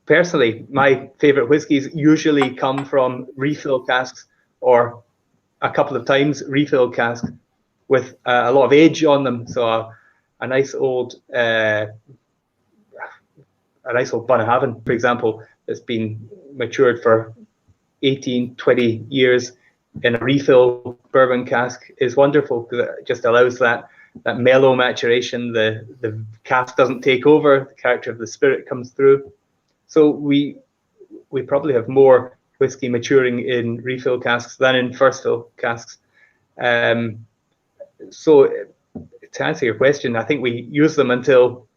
personally, my favorite whiskies usually come from refill casks, or a couple of times refill casks with a lot of age on them. So a nice old Bunnahabhain, for example, that's been matured for 18, 20 years in a refill bourbon cask is wonderful, because it just allows that mellow maturation. The cask doesn't take over, the character of the spirit comes through. So we probably have more whiskey maturing in refill casks than in first fill casks. So to answer your question, I think we use them until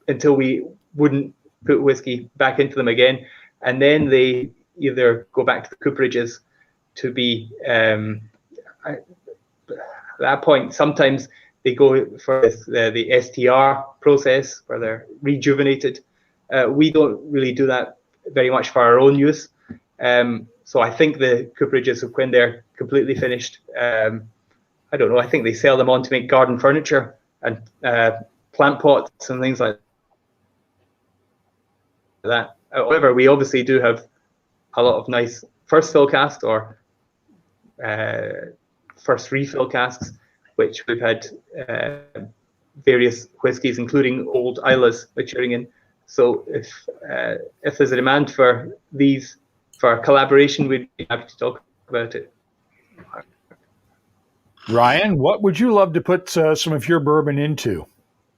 we wouldn't put whiskey back into them again, and then they either go back to the cooperages to be at that point. Sometimes they go for the STR process where they're rejuvenated. We don't really do that very much for our own use. So I think the cooperages, when they're completely finished, I don't know, I think they sell them on to make garden furniture and plant pots and things like that. However, we obviously do have a lot of nice first fill casks or first refill casks, which we've had various whiskies, including old Islas, maturing in. So if there's a demand for these for collaboration, we'd be happy to talk about it. Ryan, what would you love to put some of your bourbon into?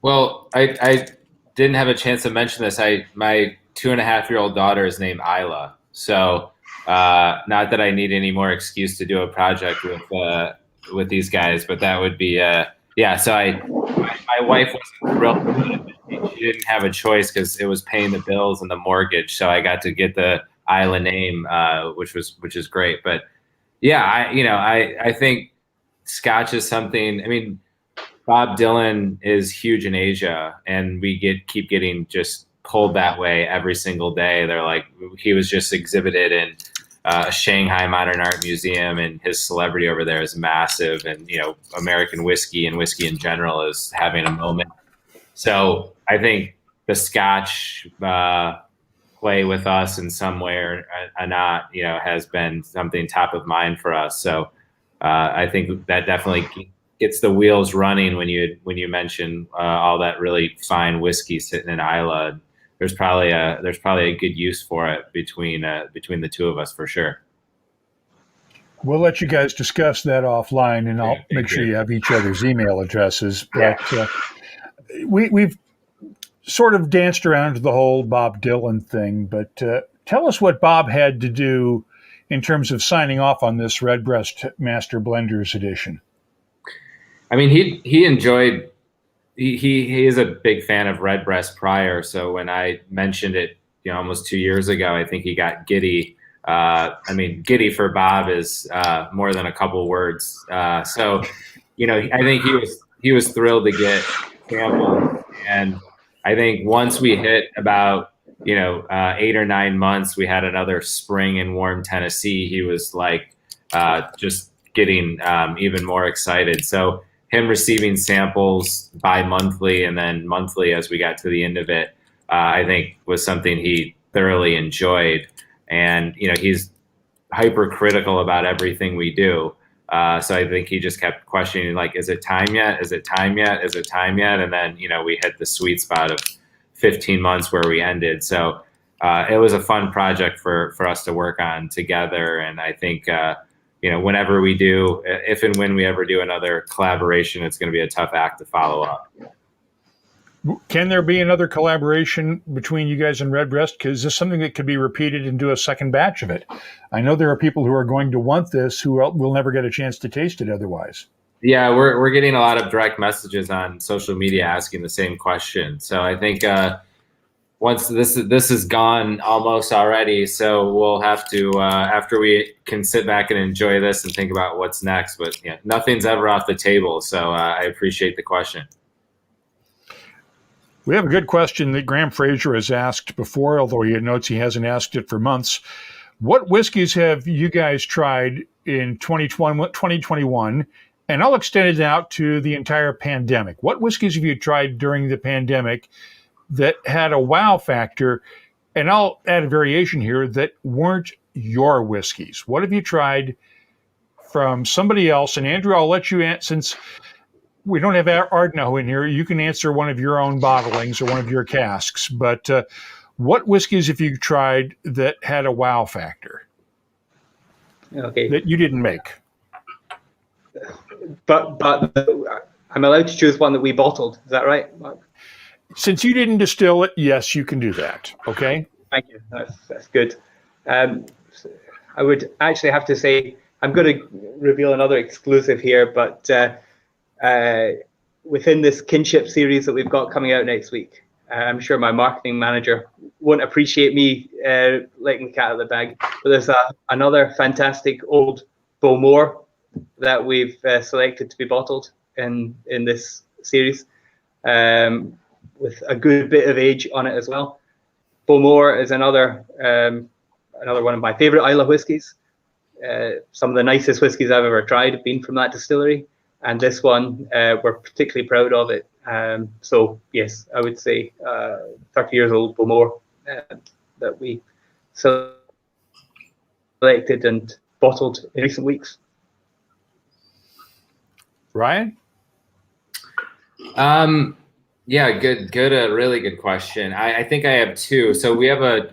Well, I didn't have a chance to mention this. My 2.5-year-old daughter is named Isla. So not that I need any more excuse to do a project with these guys, but that would be yeah. So my wife wasn't thrilled with it. She didn't have a choice because it was paying the bills and the mortgage. So I got to get the Isla name, which is great. But yeah, I think Scotch is something. I mean, Bob Dylan is huge in Asia, and we keep getting just pulled that way every single day. They're like, he was just exhibited in Shanghai Modern Art Museum, and his celebrity over there is massive. And American whiskey and whiskey in general is having a moment. So I think the Scotch play with us in some way or not, has been something top of mind for us. So I think that definitely gets the wheels running when you mention all that really fine whiskey sitting in Isla. There's probably a good use for it between the two of us for sure. We'll let you guys discuss that offline, and I'll make sure you have each other's email addresses. But we've sort of danced around to the whole Bob Dylan thing. But tell us what Bob had to do in terms of signing off on this Redbreast Master Blenders edition. I mean, he enjoyed. He is a big fan of Redbreast prior. So when I mentioned it, almost 2 years ago, I think he got giddy. I mean, giddy for Bob is more than a couple words. So, I think he was thrilled to get samples. And I think once we hit about 8 or 9 months, we had another spring in warm Tennessee. He was like just getting even more excited. So him receiving samples bi-monthly and then monthly as we got to the end of it, I think was something he thoroughly enjoyed. And, he's hypercritical about everything we do. So I think he just kept questioning, like, is it time yet? Is it time yet? Is it time yet? And then, we hit the sweet spot of 15 months where we ended. So it was a fun project for us to work on together. And I think, whenever we do, if and when we ever do another collaboration, it's going to be a tough act to follow up. Can there be another collaboration between you guys and Redbreast? Because this is something that could be repeated and do a second batch of it. I know there are people who are going to want this who will never get a chance to taste it otherwise. Yeah, we're getting a lot of direct messages on social media asking the same question. So I think once this is gone almost already, so we'll have to after we can sit back and enjoy this and think about what's next. But nothing's ever off the table. So I appreciate the question. We have a good question that Graham Fraser has asked before, although he notes he hasn't asked it for months. What whiskeys have you guys tried in 2021? And I'll extend it out to the entire pandemic. What whiskeys have you tried during the pandemic that had a wow factor? And I'll add a variation here that weren't your whiskeys. What have you tried from somebody else? And Andrew, I'll let you answer, since we don't have Ardenhall in here. You can answer one of your own bottlings or one of your casks. But what whiskeys have you tried that had a wow factor? Okay. That you didn't make? But I'm allowed to choose one that we bottled. Is that right, Mark? Since you didn't distill it, yes, you can do that. Okay. Thank you. That's good. I would actually have to say I'm going to reveal another exclusive here, but within this Kinship series that we've got coming out next week, I'm sure my marketing manager won't appreciate me letting the cat out of the bag, but there's another fantastic old Bowmore that we've selected to be bottled in this series, with a good bit of age on it as well. Bowmore is another one of my favorite Isla whiskies. Some of the nicest whiskies I've ever tried have been from that distillery, and this one we're particularly proud of it. So yes, I would say 30 years old Bowmore that we selected and bottled in recent weeks. Ryan? Yeah, good, really good question. I think I have two. So we have a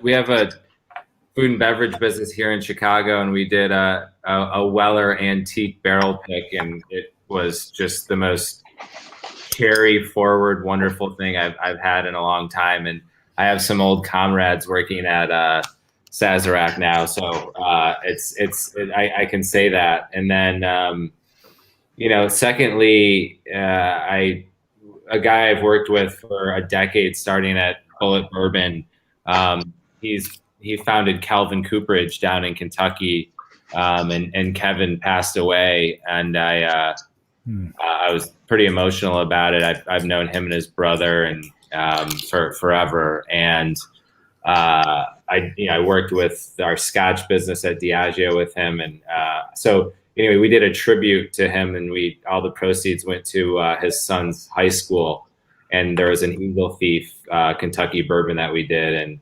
food and beverage business here in Chicago, and we did a Weller antique barrel pick, and it was just the most cherry forward, wonderful thing I've had in a long time. And I have some old comrades working at Sazerac now, so I can say that. And then secondly, a guy I've worked with for a decade, starting at Bullet Bourbon. He founded Calvin Cooperage down in Kentucky, and Kevin passed away, and I was pretty emotional about it. I've known him and his brother and for forever, and I worked with our Scotch business at Diageo with him, and so anyway, we did a tribute to him, and all the proceeds went to his son's high school, and there was an Eagle Thief Kentucky bourbon that we did, and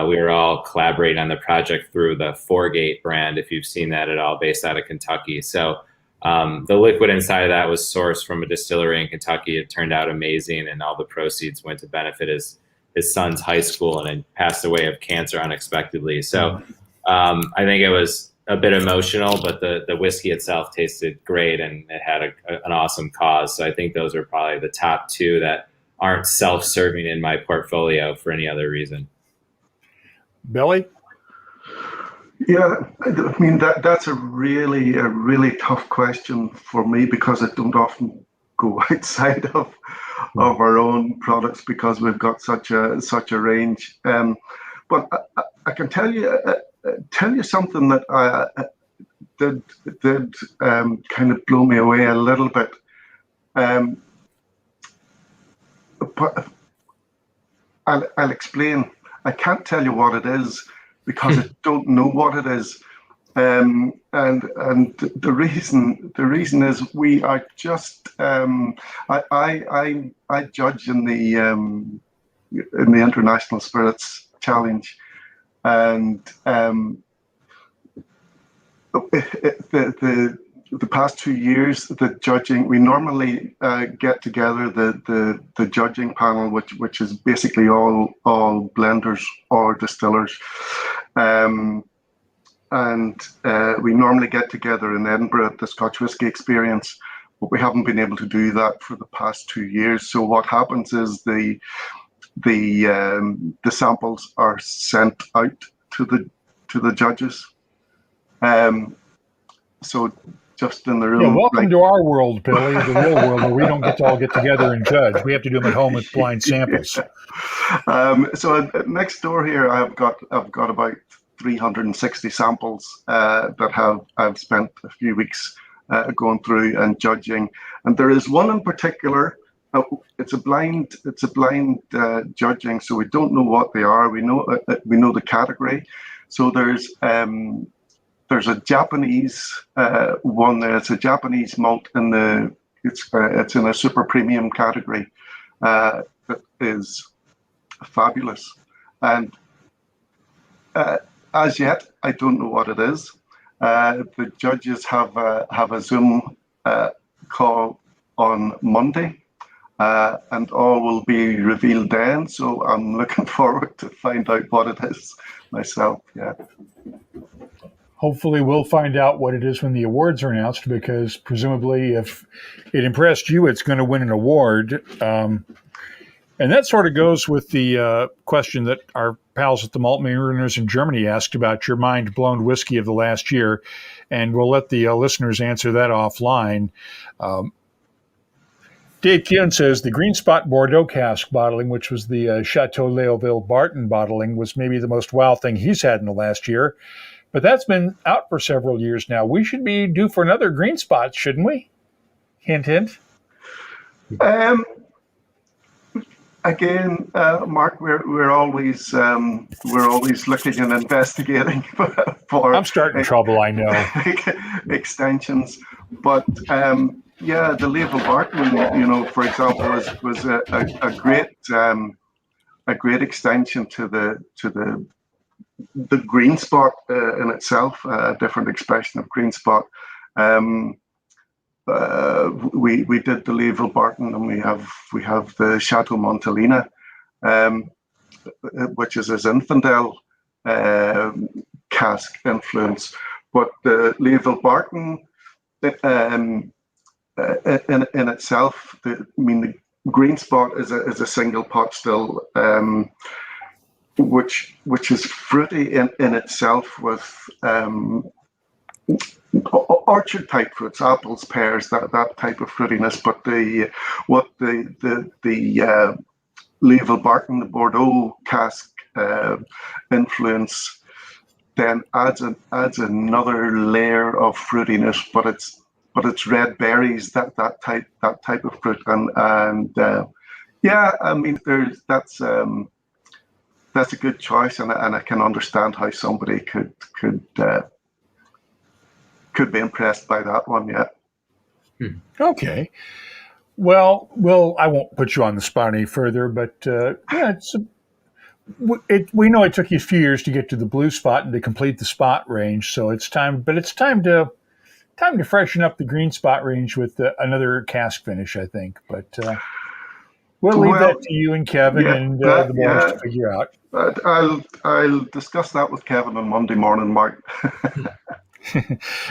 we were all collaborating on the project through the Foregate brand, if you've seen that at all, based out of Kentucky. So the liquid inside of that was sourced from a distillery in Kentucky. It turned out amazing, and all the proceeds went to benefit his son's high school, and then passed away of cancer unexpectedly. So I think it was a bit emotional, but the whiskey itself tasted great, and it had an awesome cause. So I think those are probably the top two that aren't self-serving in my portfolio for any other reason. Billy? Yeah, I mean that's a really tough question for me, because I don't often go outside of our own products, because we've got such a range. But I can tell you something that did kind of blow me away a little bit. But I'll explain. I can't tell you what it is, because I don't know what it is. And the reason is we are just I judge in the International Spirits Challenge, and the past 2 years, the judging, we normally get together the judging panel, which is basically all blenders or distillers, and we normally get together in Edinburgh at the Scotch Whisky Experience, but we haven't been able to do that for the past 2 years. So what happens is the samples are sent out to the judges. So just in the room. Yeah, welcome to our world, Billy, the real world, where we don't get to all get together and judge. We have to do them at home with blind samples. So next door here, I've got about 360 samples that I've spent a few weeks going through and judging, and there is one in particular. It's a blind judging, so we don't know what they are. We know the category. So there's a Japanese one there. It's a Japanese malt it's in a super premium category that is fabulous. And as yet, I don't know what it is. The judges have a Zoom call on Monday, and all will be revealed then. So I'm looking forward to find out what it is myself. Yeah. Hopefully we'll find out what it is when the awards are announced, because presumably if it impressed you, it's going to win an award. And that sort of goes with the question that our pals at the Malt Mariners in Germany asked about your mind-blown whiskey of the last year. And we'll let the listeners answer that offline. Dave Keown says the Green Spot Bordeaux cask bottling, which was the Chateau Léoville Barton bottling, was maybe the most wow thing he's had in the last year. But that's been out for several years now. We should be due for another Green Spot, shouldn't we? Hint, hint. Again, Mark, we're always looking and investigating for. I'm starting trouble, I know. Extensions, but yeah, the Léoville Barton, for example, was a great extension to the Green Spot in itself, a different expression of Green Spot. we did the Leighton Barton, and we have the Chateau Montelena, which is his Infidel cask influence. But the Leighton Barton, in itself, the Green Spot is a single pot still, which is fruity in itself, with orchard type fruits, apples, pears, that type of fruitiness. But the Leighton Barton, the Bordeaux cask influence, then adds another layer of fruitiness. But it's red berries, that type of fruit, and yeah, I mean, that's a good choice, and I can understand how somebody could be impressed by that one. Yeah. Okay. Well, I won't put you on the spot any further, but yeah, we know it took you a few years to get to the blue spot and to complete the spot range, so it's time to freshen up the green spot range with another cask finish, I think. But we'll leave that to you and Kevin and the boys to figure out. I'll discuss that with Kevin on Monday morning, Mark.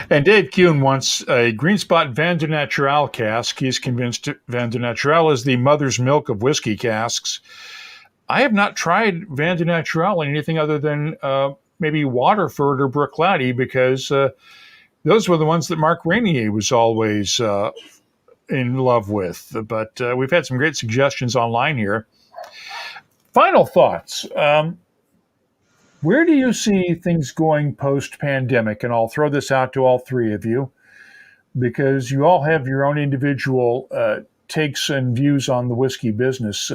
And Dave Kuhn wants a Green Spot Vin de Naturel cask. He's convinced Vin de Naturel is the mother's milk of whiskey casks. I have not tried Vin de Naturel in anything other than maybe Waterford or Bruichladdich, because those were the ones that Mark Rainier was always in love with. But we've had some great suggestions online here. Final thoughts. Where do you see things going post-pandemic? And I'll throw this out to all three of you, because you all have your own individual takes and views on the whiskey business.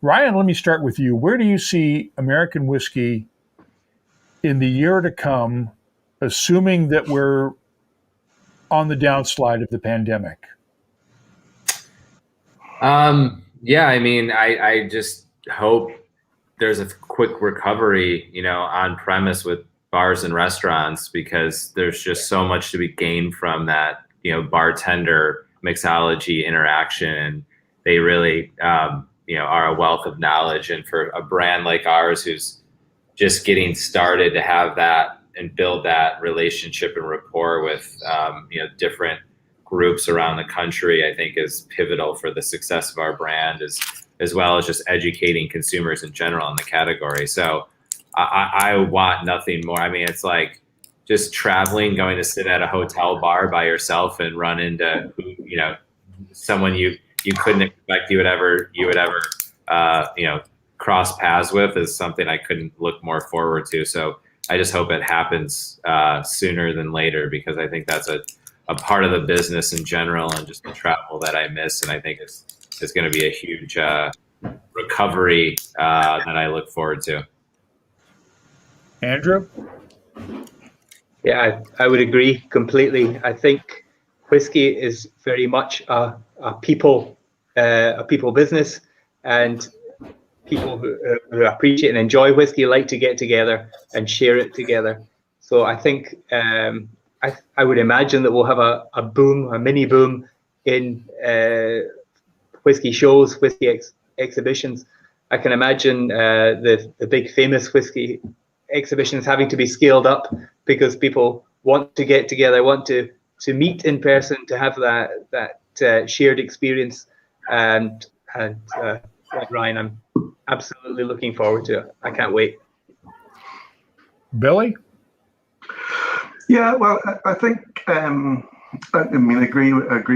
Ryan, let me start with you. Where do you see American whiskey in the year to come, assuming that we're on the downslide of the pandemic? Yeah, I mean, I just hope there's a quick recovery, on premise with bars and restaurants, because there's just so much to be gained from that, bartender mixology interaction. And they really, are a wealth of knowledge. And for a brand like ours, who's just getting started, to have that and build that relationship and rapport with, different groups around the country, I think is pivotal for the success of our brand, as well as just educating consumers in general in the category. So I want nothing more. I mean, it's like just traveling, going to sit at a hotel bar by yourself and run into, someone you couldn't expect you would ever cross paths with, is something I couldn't look more forward to. So I just hope it happens sooner than later, because I think that's a part of the business in general, and just the travel that I miss. And I think it's going to be a huge recovery that I look forward to. Andrew? Yeah, I would agree completely. I think whiskey is very much a people business, and people who appreciate and enjoy whiskey like to get together and share it together. So I think I would imagine that we'll have a mini boom in whiskey shows, whiskey exhibitions. I can imagine the big famous whiskey exhibitions having to be scaled up, because people want to get together, want to meet in person, to have that shared experience. And like Ryan, I'm absolutely looking forward to it. I can't wait. Billy? Yeah, well, I think I agree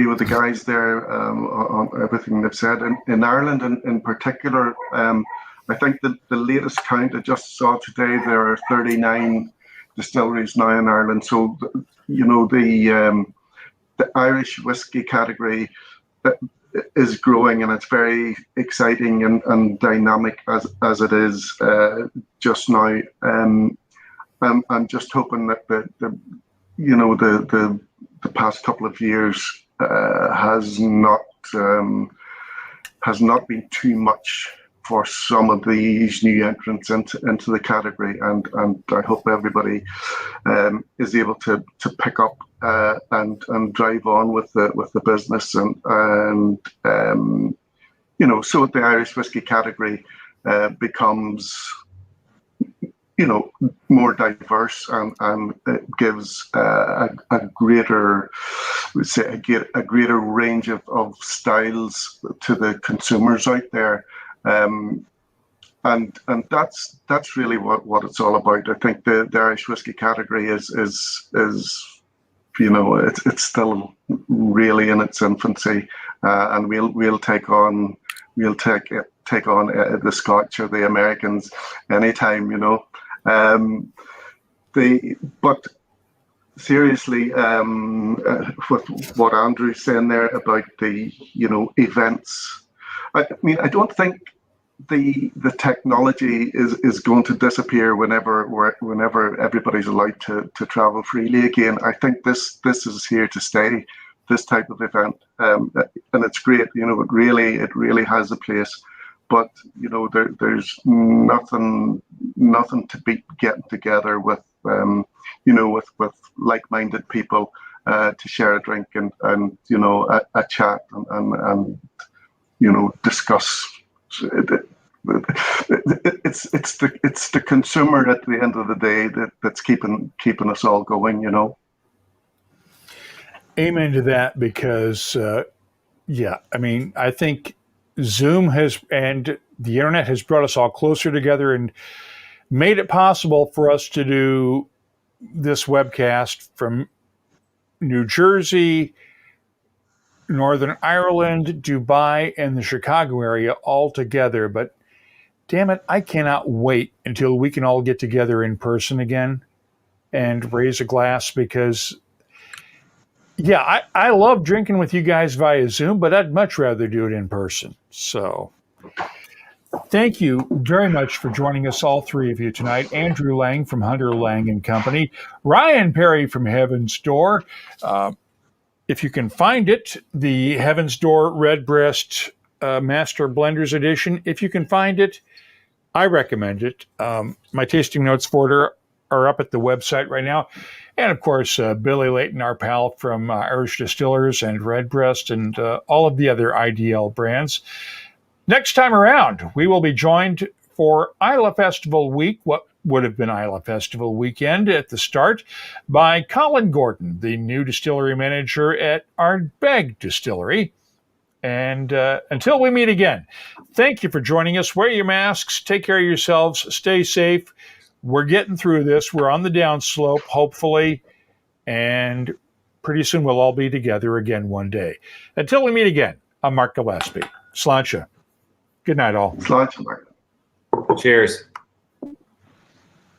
with the guys there on everything they've said. In Ireland, in particular, I think the latest count I just saw today, there are 39 distilleries now in Ireland. So, the Irish whiskey category is growing, and it's very exciting and dynamic as it is just now. I'm just hoping that the past couple of years has not been too much for some of these new entrants into the category, and I hope everybody is able to pick up and drive on with the business, and so the Irish whiskey category becomes more diverse, and it gives a greater, a greater range of styles to the consumers out there, and that's really what it's all about. I think the Irish whiskey category is it's still really in its infancy, and we'll take on the Scotch or the Americans anytime, but seriously, with what Andrew's saying there about the events, I mean, I don't think the technology is going to disappear whenever everybody's allowed to travel freely again. I think this is here to stay, this type of event, and it's great. It really has a place. But there's nothing to beat getting together with with like-minded people to share a drink and a chat and discuss. It's the consumer at the end of the day that's keeping us all going. Amen to that, because I mean, I think Zoom and the internet has brought us all closer together and made it possible for us to do this webcast from New Jersey, Northern Ireland, Dubai, and the Chicago area all together. But damn it, I cannot wait until we can all get together in person again and raise a glass, because I love drinking with you guys via Zoom, but I'd much rather do it in person. So thank you very much for joining us, all three of you tonight. Andrew Laing from Hunter Laing Company, Ryan Perry from Heaven's Door. If you can find it, the Heaven's Door Redbreast Master Blenders Edition, if you can find it, I recommend it. My tasting notes for it are up at the website right now. And, of course, Billy Leighton, our pal from Irish Distillers and Redbreast and all of the other IDL brands. Next time around, we will be joined for Isla Festival Week, what would have been Isla Festival weekend at the start, by Colin Gordon, the new distillery manager at Ardbeg Distillery. And until we meet again, thank you for joining us. Wear your masks, take care of yourselves, stay safe. We're getting through this. We're on the downslope, hopefully, and pretty soon we'll all be together again one day. Until we meet again, I'm Mark Gillespie. Sláinte. Good night, all. Sláinte, Mark. Cheers.